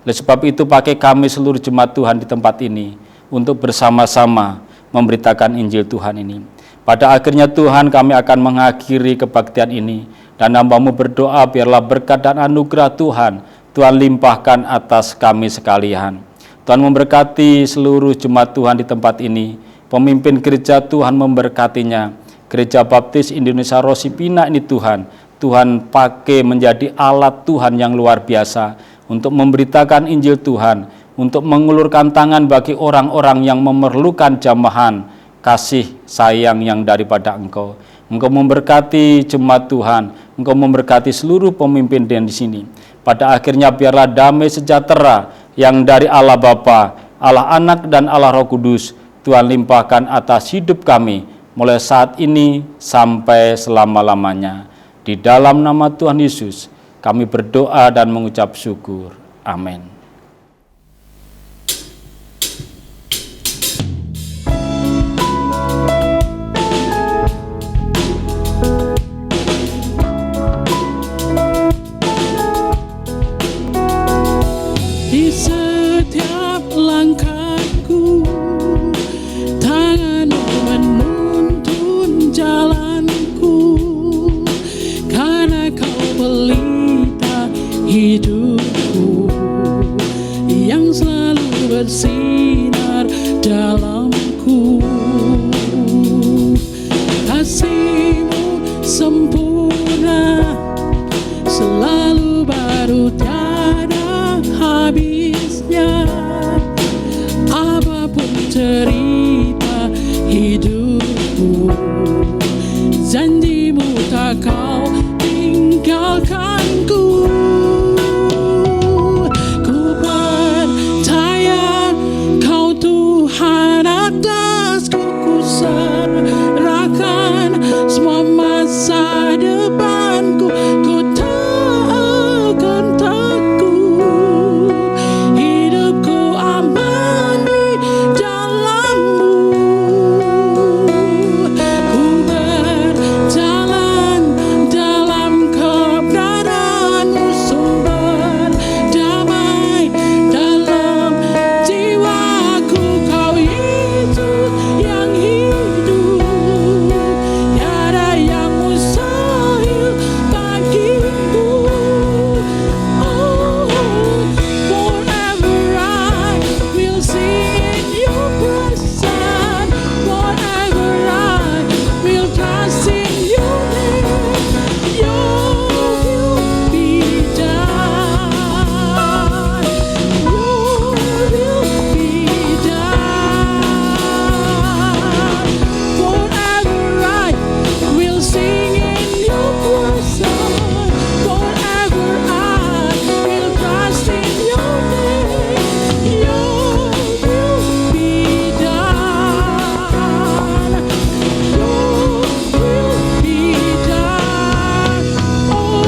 Oleh sebab itu, pakai kami seluruh jemaat Tuhan di tempat ini untuk bersama-sama memberitakan Injil Tuhan ini. Pada akhirnya Tuhan, kami akan mengakhiri kebaktian ini, dan hamba-Mu berdoa biarlah berkat dan anugerah Tuhan limpahkan atas kami sekalian. Tuhan memberkati seluruh jemaat Tuhan di tempat ini, pemimpin gereja Tuhan memberkatinya. Gereja Baptis Indonesia Rosipina ini Tuhan pakai menjadi alat Tuhan yang luar biasa untuk memberitakan Injil Tuhan, untuk mengulurkan tangan bagi orang-orang yang memerlukan jamahan kasih sayang yang daripada Engkau. Engkau memberkati jemaat Tuhan, Engkau memberkati seluruh pemimpin di sini. Pada akhirnya biarlah damai sejahtera yang dari Allah Bapa, Allah Anak dan Allah Roh Kudus Tuhan limpahkan atas hidup kami mulai saat ini sampai selama-lamanya. Di dalam nama Tuhan Yesus kami berdoa dan mengucap syukur. Amin. Di setiap langkahku, tangan-Mu menuntun jalanku, karena Kau pelita hidupku yang selalu bersinar dalamku. Kasih-Mu sempurna, selalu baru, tiada habisnya. Apapun cerita hidupku, janji-Mu tak Kau tinggalkanku. Ku percaya Kau Tuhan atasku, ku serahkan semua masa depanku. Ku tak akan takut, hidupku aman di dalam-Mu. Ku berjalan dalam keberadaan-Mu, sumber damai dalam jiwaku. Kau Yesus yang hidup, tiada yang mustahil bagimu. Oh, forever I will sing Your presence, forever I will trust in Your name. Your will be done, Your will be done. Forever I will sing in Your presence, forever I will trust in Your name. Your will be done, Your will be done. Oh,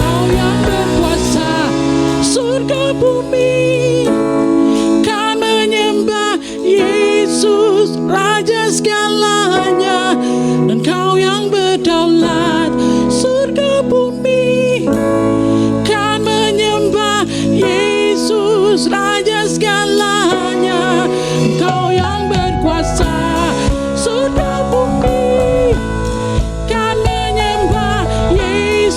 Kau yang berkuasa surga bumi, kan menyembah Yesus Raja segalanya. Dan Kau yang berdaulat surga bumi, kan menyembah Yesus Raja segalanya. Kau yang berkuasa surga bumi, kan menyembah Yesus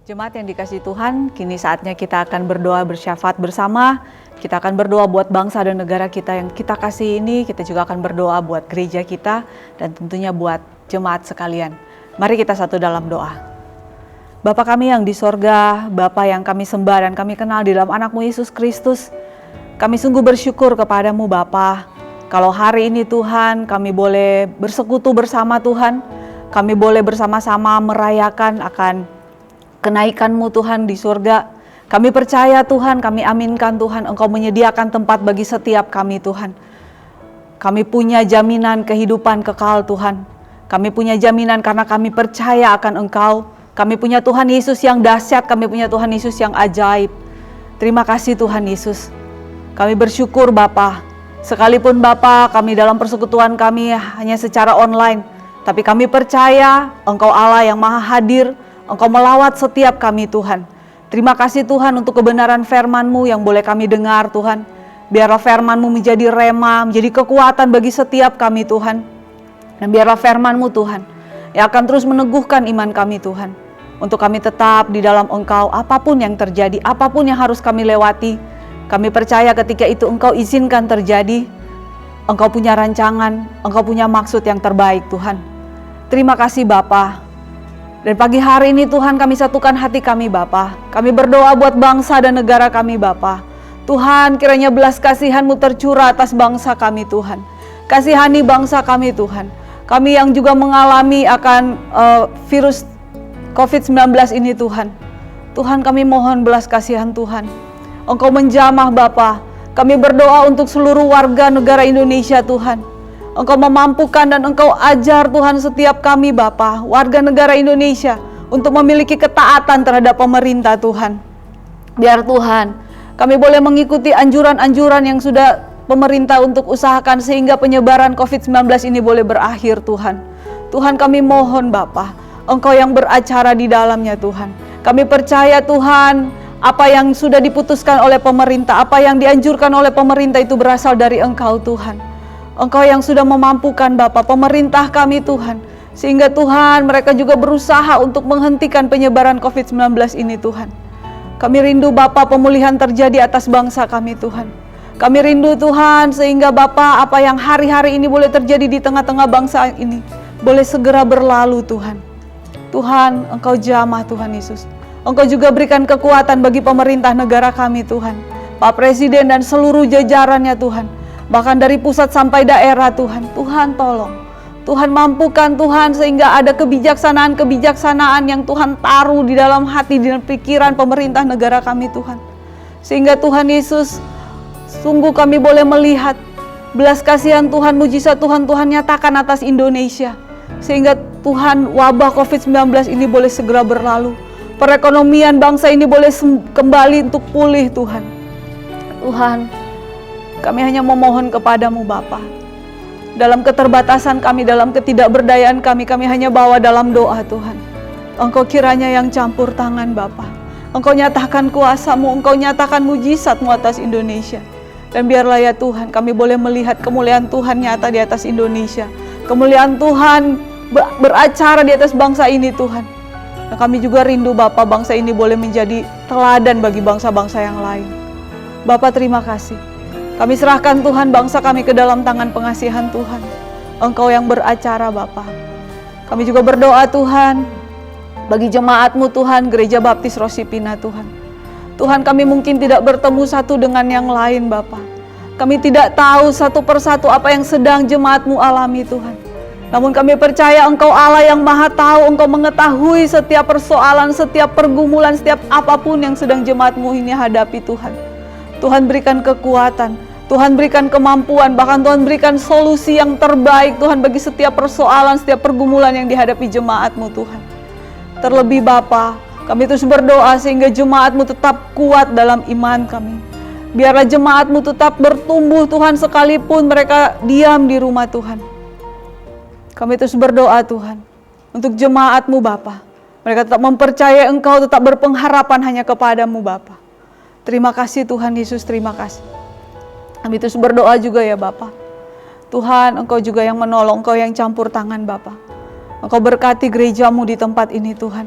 Jemaat yang dikasihi Tuhan, kini saatnya kita akan berdoa bersyafaat bersama. Kita akan berdoa buat bangsa dan negara kita yang kita kasih ini. Kita juga akan berdoa buat gereja kita dan tentunya buat jemaat sekalian. Mari kita satu dalam doa. Bapa kami yang di sorga, Bapa yang kami sembah dan kami kenal di dalam anak-Mu Yesus Kristus, kami sungguh bersyukur kepadamu Bapa. Kalau hari ini Tuhan kami boleh bersekutu bersama Tuhan, kami boleh bersama-sama merayakan akan kenaikan-Mu Tuhan di surga. Kami percaya Tuhan, kami aminkan Tuhan, Engkau menyediakan tempat bagi setiap kami Tuhan. Kami punya jaminan kehidupan kekal Tuhan. Kami punya jaminan karena kami percaya akan Engkau. Kami punya Tuhan Yesus yang dahsyat, kami punya Tuhan Yesus yang ajaib. Terima kasih Tuhan Yesus. Kami bersyukur Bapa. Sekalipun Bapa kami dalam persekutuan kami hanya secara online, tapi kami percaya Engkau Allah yang maha hadir, Engkau melawat setiap kami Tuhan. Terima kasih Tuhan untuk kebenaran firman-Mu yang boleh kami dengar Tuhan. Biarlah firman-Mu menjadi rema, menjadi kekuatan bagi setiap kami Tuhan. Dan biarlah firman-Mu Tuhan yang akan terus meneguhkan iman kami Tuhan. Untuk kami tetap di dalam Engkau apapun yang terjadi, apapun yang harus kami lewati. Kami percaya ketika itu Engkau izinkan terjadi. Engkau punya rancangan, Engkau punya maksud yang terbaik Tuhan. Terima kasih Bapa. Dan pagi hari ini Tuhan kami satukan hati kami Bapa. Kami berdoa buat bangsa dan negara kami Bapa. Tuhan kiranya belas kasihan-Mu tercurah atas bangsa kami Tuhan. Kasihani bangsa kami Tuhan. Kami yang juga mengalami akan virus COVID-19 ini Tuhan. Tuhan kami mohon belas kasihan Tuhan. Engkau menjamah Bapa. Kami berdoa untuk seluruh warga negara Indonesia Tuhan. Engkau memampukan dan Engkau ajar Tuhan setiap kami Bapa, warga negara Indonesia, untuk memiliki ketaatan terhadap pemerintah Tuhan. Biar Tuhan, kami boleh mengikuti anjuran-anjuran yang sudah pemerintah untuk usahakan sehingga penyebaran COVID-19 ini boleh berakhir Tuhan. Tuhan kami mohon Bapa, Engkau yang beracara di dalamnya Tuhan. Kami percaya Tuhan, apa yang sudah diputuskan oleh pemerintah, apa yang dianjurkan oleh pemerintah itu berasal dari Engkau Tuhan. Engkau yang sudah memampukan Bapa pemerintah kami Tuhan. Sehingga Tuhan mereka juga berusaha untuk menghentikan penyebaran COVID-19 ini Tuhan. Kami rindu Bapa pemulihan terjadi atas bangsa kami Tuhan. Kami rindu Tuhan sehingga Bapa apa yang hari-hari ini boleh terjadi di tengah-tengah bangsa ini boleh segera berlalu Tuhan. Tuhan Engkau jamah Tuhan Yesus. Engkau juga berikan kekuatan bagi pemerintah negara kami Tuhan. Pak Presiden dan seluruh jajarannya Tuhan. Bahkan dari pusat sampai daerah Tuhan. Tuhan tolong. Tuhan mampukan Tuhan sehingga ada kebijaksanaan-kebijaksanaan yang Tuhan taruh di dalam hati dan pikiran pemerintah negara kami Tuhan. Sehingga Tuhan Yesus, sungguh kami boleh melihat belas kasihan Tuhan, mujizat Tuhan nyatakan atas Indonesia. Sehingga Tuhan wabah COVID-19 ini boleh segera berlalu. Perekonomian bangsa ini boleh kembali untuk pulih Tuhan. Tuhan, kami hanya memohon kepadamu Bapa. Dalam keterbatasan kami, dalam ketidakberdayaan kami hanya bawa dalam doa Tuhan. Engkau kiranya yang campur tangan Bapa. Engkau nyatakan kuasa-Mu, Engkau nyatakan mujizat-Mu atas Indonesia. Dan biarlah ya Tuhan, kami boleh melihat kemuliaan Tuhan nyata di atas Indonesia. Kemuliaan Tuhan beracara di atas bangsa ini Tuhan. Nah, kami juga rindu Bapa bangsa ini boleh menjadi teladan bagi bangsa-bangsa yang lain. Bapa terima kasih. Kami serahkan Tuhan bangsa kami ke dalam tangan pengasihan Tuhan. Engkau yang beracara Bapa. Kami juga berdoa Tuhan bagi jemaat-Mu Tuhan, Gereja Baptis Rosipina Tuhan. Tuhan kami mungkin tidak bertemu satu dengan yang lain Bapa. Kami tidak tahu satu persatu apa yang sedang jemaat-Mu alami Tuhan. Namun kami percaya Engkau Allah yang maha tahu, Engkau mengetahui setiap persoalan, setiap pergumulan, setiap apapun yang sedang jemaat-Mu ini hadapi Tuhan. Tuhan berikan kekuatan, Tuhan berikan kemampuan, bahkan Tuhan berikan solusi yang terbaik Tuhan bagi setiap persoalan, setiap pergumulan yang dihadapi jemaat-Mu Tuhan. Terlebih Bapa, kami terus berdoa sehingga jemaat-Mu tetap kuat dalam iman kami. Biarlah jemaat-Mu tetap bertumbuh Tuhan sekalipun mereka diam di rumah Tuhan. Kami terus berdoa Tuhan untuk jemaat-Mu Bapa. Mereka tetap mempercayai Engkau, tetap berpengharapan hanya kepadamu Bapa. Terima kasih Tuhan Yesus, terima kasih. Kami terus berdoa juga ya Bapa. Tuhan Engkau juga yang menolong, Engkau yang campur tangan Bapa. Engkau berkati gereja-Mu di tempat ini Tuhan.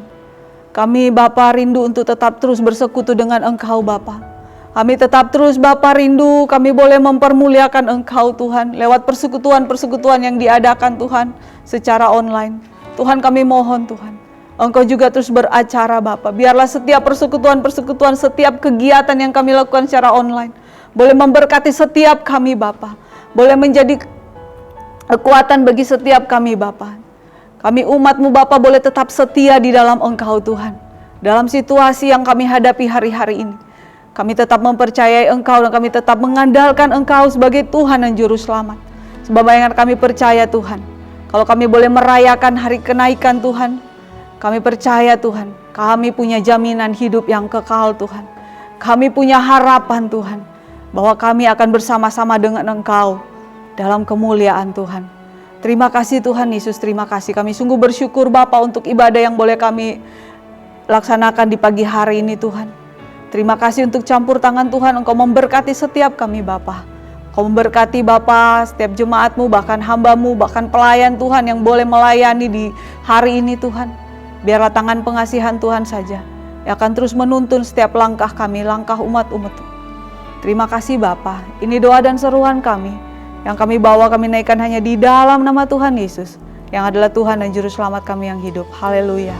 Kami Bapa rindu untuk tetap terus bersekutu dengan Engkau Bapa. Kami tetap terus Bapa rindu kami boleh mempermuliakan Engkau Tuhan lewat persekutuan-persekutuan yang diadakan Tuhan secara online. Tuhan kami mohon Tuhan, Engkau juga terus beracara Bapa. Biarlah setiap persekutuan-persekutuan, setiap kegiatan yang kami lakukan secara online boleh memberkati setiap kami Bapa. Boleh menjadi kekuatan bagi setiap kami Bapa. Kami umat-Mu Bapa boleh tetap setia di dalam Engkau Tuhan. Dalam situasi yang kami hadapi hari-hari ini, kami tetap mempercayai Engkau dan kami tetap mengandalkan Engkau sebagai Tuhan dan Juru Selamat. Sebab yang kami percaya Tuhan, kalau kami boleh merayakan hari kenaikan Tuhan, kami percaya Tuhan, kami punya jaminan hidup yang kekal Tuhan. Kami punya harapan Tuhan, bahwa kami akan bersama-sama dengan Engkau dalam kemuliaan Tuhan. Terima kasih Tuhan Yesus, terima kasih. Kami sungguh bersyukur Bapa untuk ibadah yang boleh kami laksanakan di pagi hari ini Tuhan. Terima kasih untuk campur tangan Tuhan, Engkau memberkati setiap kami Bapa. Engkau memberkati Bapa, setiap jemaat-Mu, bahkan hamba-Mu, bahkan pelayan Tuhan yang boleh melayani di hari ini Tuhan. Biarlah tangan pengasihan Tuhan saja yang akan terus menuntun setiap langkah kami, langkah umat-umat. Terima kasih Bapa. Ini doa dan seruan kami yang kami bawa, kami naikkan hanya di dalam nama Tuhan Yesus, yang adalah Tuhan dan Juru Selamat kami yang hidup. Haleluya.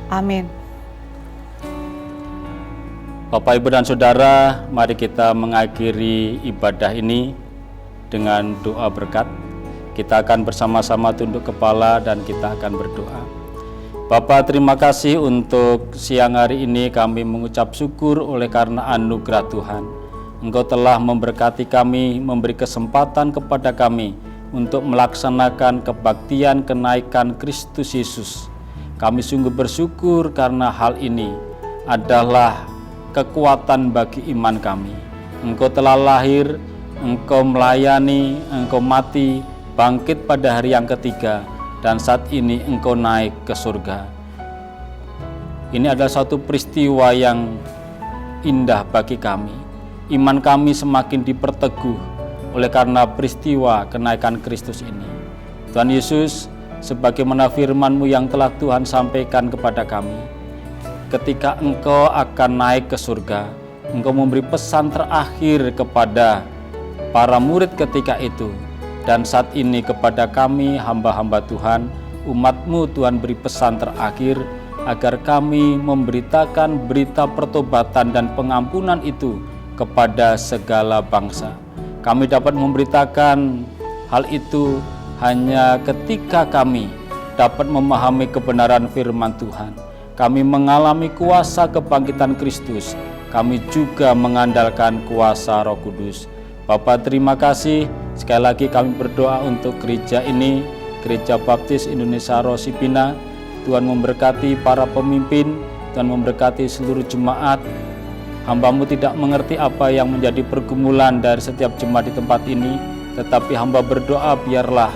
Amin. Bapak, Ibu, dan Saudara, mari kita mengakhiri ibadah ini dengan doa berkat. Kita akan bersama-sama tunduk kepala dan kita akan berdoa. Bapak, terima kasih untuk siang hari ini kami mengucap syukur oleh karena anugerah Tuhan. Engkau telah memberkati kami, memberi kesempatan kepada kami untuk melaksanakan kebaktian kenaikan Kristus Yesus. Kami sungguh bersyukur karena hal ini adalah kekuatan bagi iman kami. Engkau telah lahir, Engkau melayani, Engkau mati, bangkit pada hari yang ketiga, dan saat ini Engkau naik ke surga. Ini adalah suatu peristiwa yang indah bagi kami. Iman kami semakin diperteguh oleh karena peristiwa kenaikan Kristus ini. Tuhan Yesus, sebagaimana firman-Mu yang telah Tuhan sampaikan kepada kami, ketika Engkau akan naik ke surga, Engkau memberi pesan terakhir kepada para murid ketika itu. Dan saat ini kepada kami, hamba-hamba Tuhan, umat-Mu, Tuhan beri pesan terakhir, agar kami memberitakan berita pertobatan dan pengampunan itu kepada segala bangsa. Kami dapat memberitakan hal itu hanya ketika kami dapat memahami kebenaran firman Tuhan. Kami mengalami kuasa kebangkitan Kristus. Kami juga mengandalkan kuasa Roh Kudus. Bapa, terima kasih. Sekali lagi kami berdoa untuk gereja ini, Gereja Baptis Indonesia Rosipina. Tuhan memberkati para pemimpin, Tuhan memberkati seluruh jemaat. Hamba-Mu tidak mengerti apa yang menjadi pergumulan dari setiap jemaat di tempat ini, tetapi hamba berdoa biarlah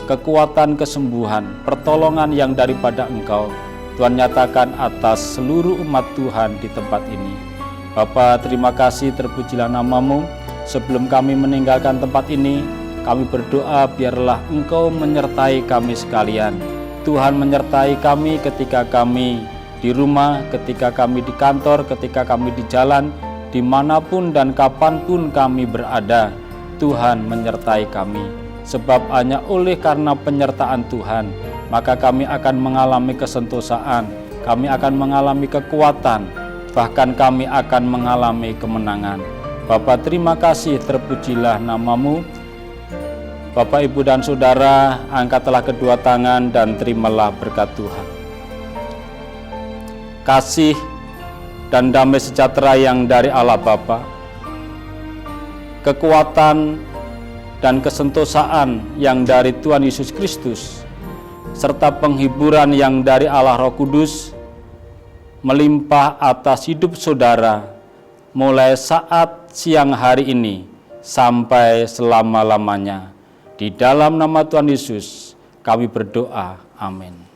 kekuatan kesembuhan, pertolongan yang daripada Engkau, Tuhan nyatakan atas seluruh umat Tuhan di tempat ini. Bapa, terima kasih, terpujilah nama-Mu. Sebelum kami meninggalkan tempat ini, kami berdoa biarlah Engkau menyertai kami sekalian. Tuhan menyertai kami ketika kami di rumah, ketika kami di kantor, ketika kami di jalan, dimanapun dan kapanpun kami berada, Tuhan menyertai kami. Sebab hanya oleh karena penyertaan Tuhan, maka kami akan mengalami kesentosaan, kami akan mengalami kekuatan, bahkan kami akan mengalami kemenangan. Bapa, terima kasih, terpujilah nama-Mu. Bapak, Ibu, dan Saudara, angkatlah kedua tangan dan terimalah berkat Tuhan. Kasih dan damai sejahtera yang dari Allah Bapa, kekuatan dan kesentosaan yang dari Tuhan Yesus Kristus, serta penghiburan yang dari Allah Roh Kudus melimpah atas hidup saudara mulai saat siang hari ini sampai selama-lamanya. Di dalam nama Tuhan Yesus kami berdoa, amin.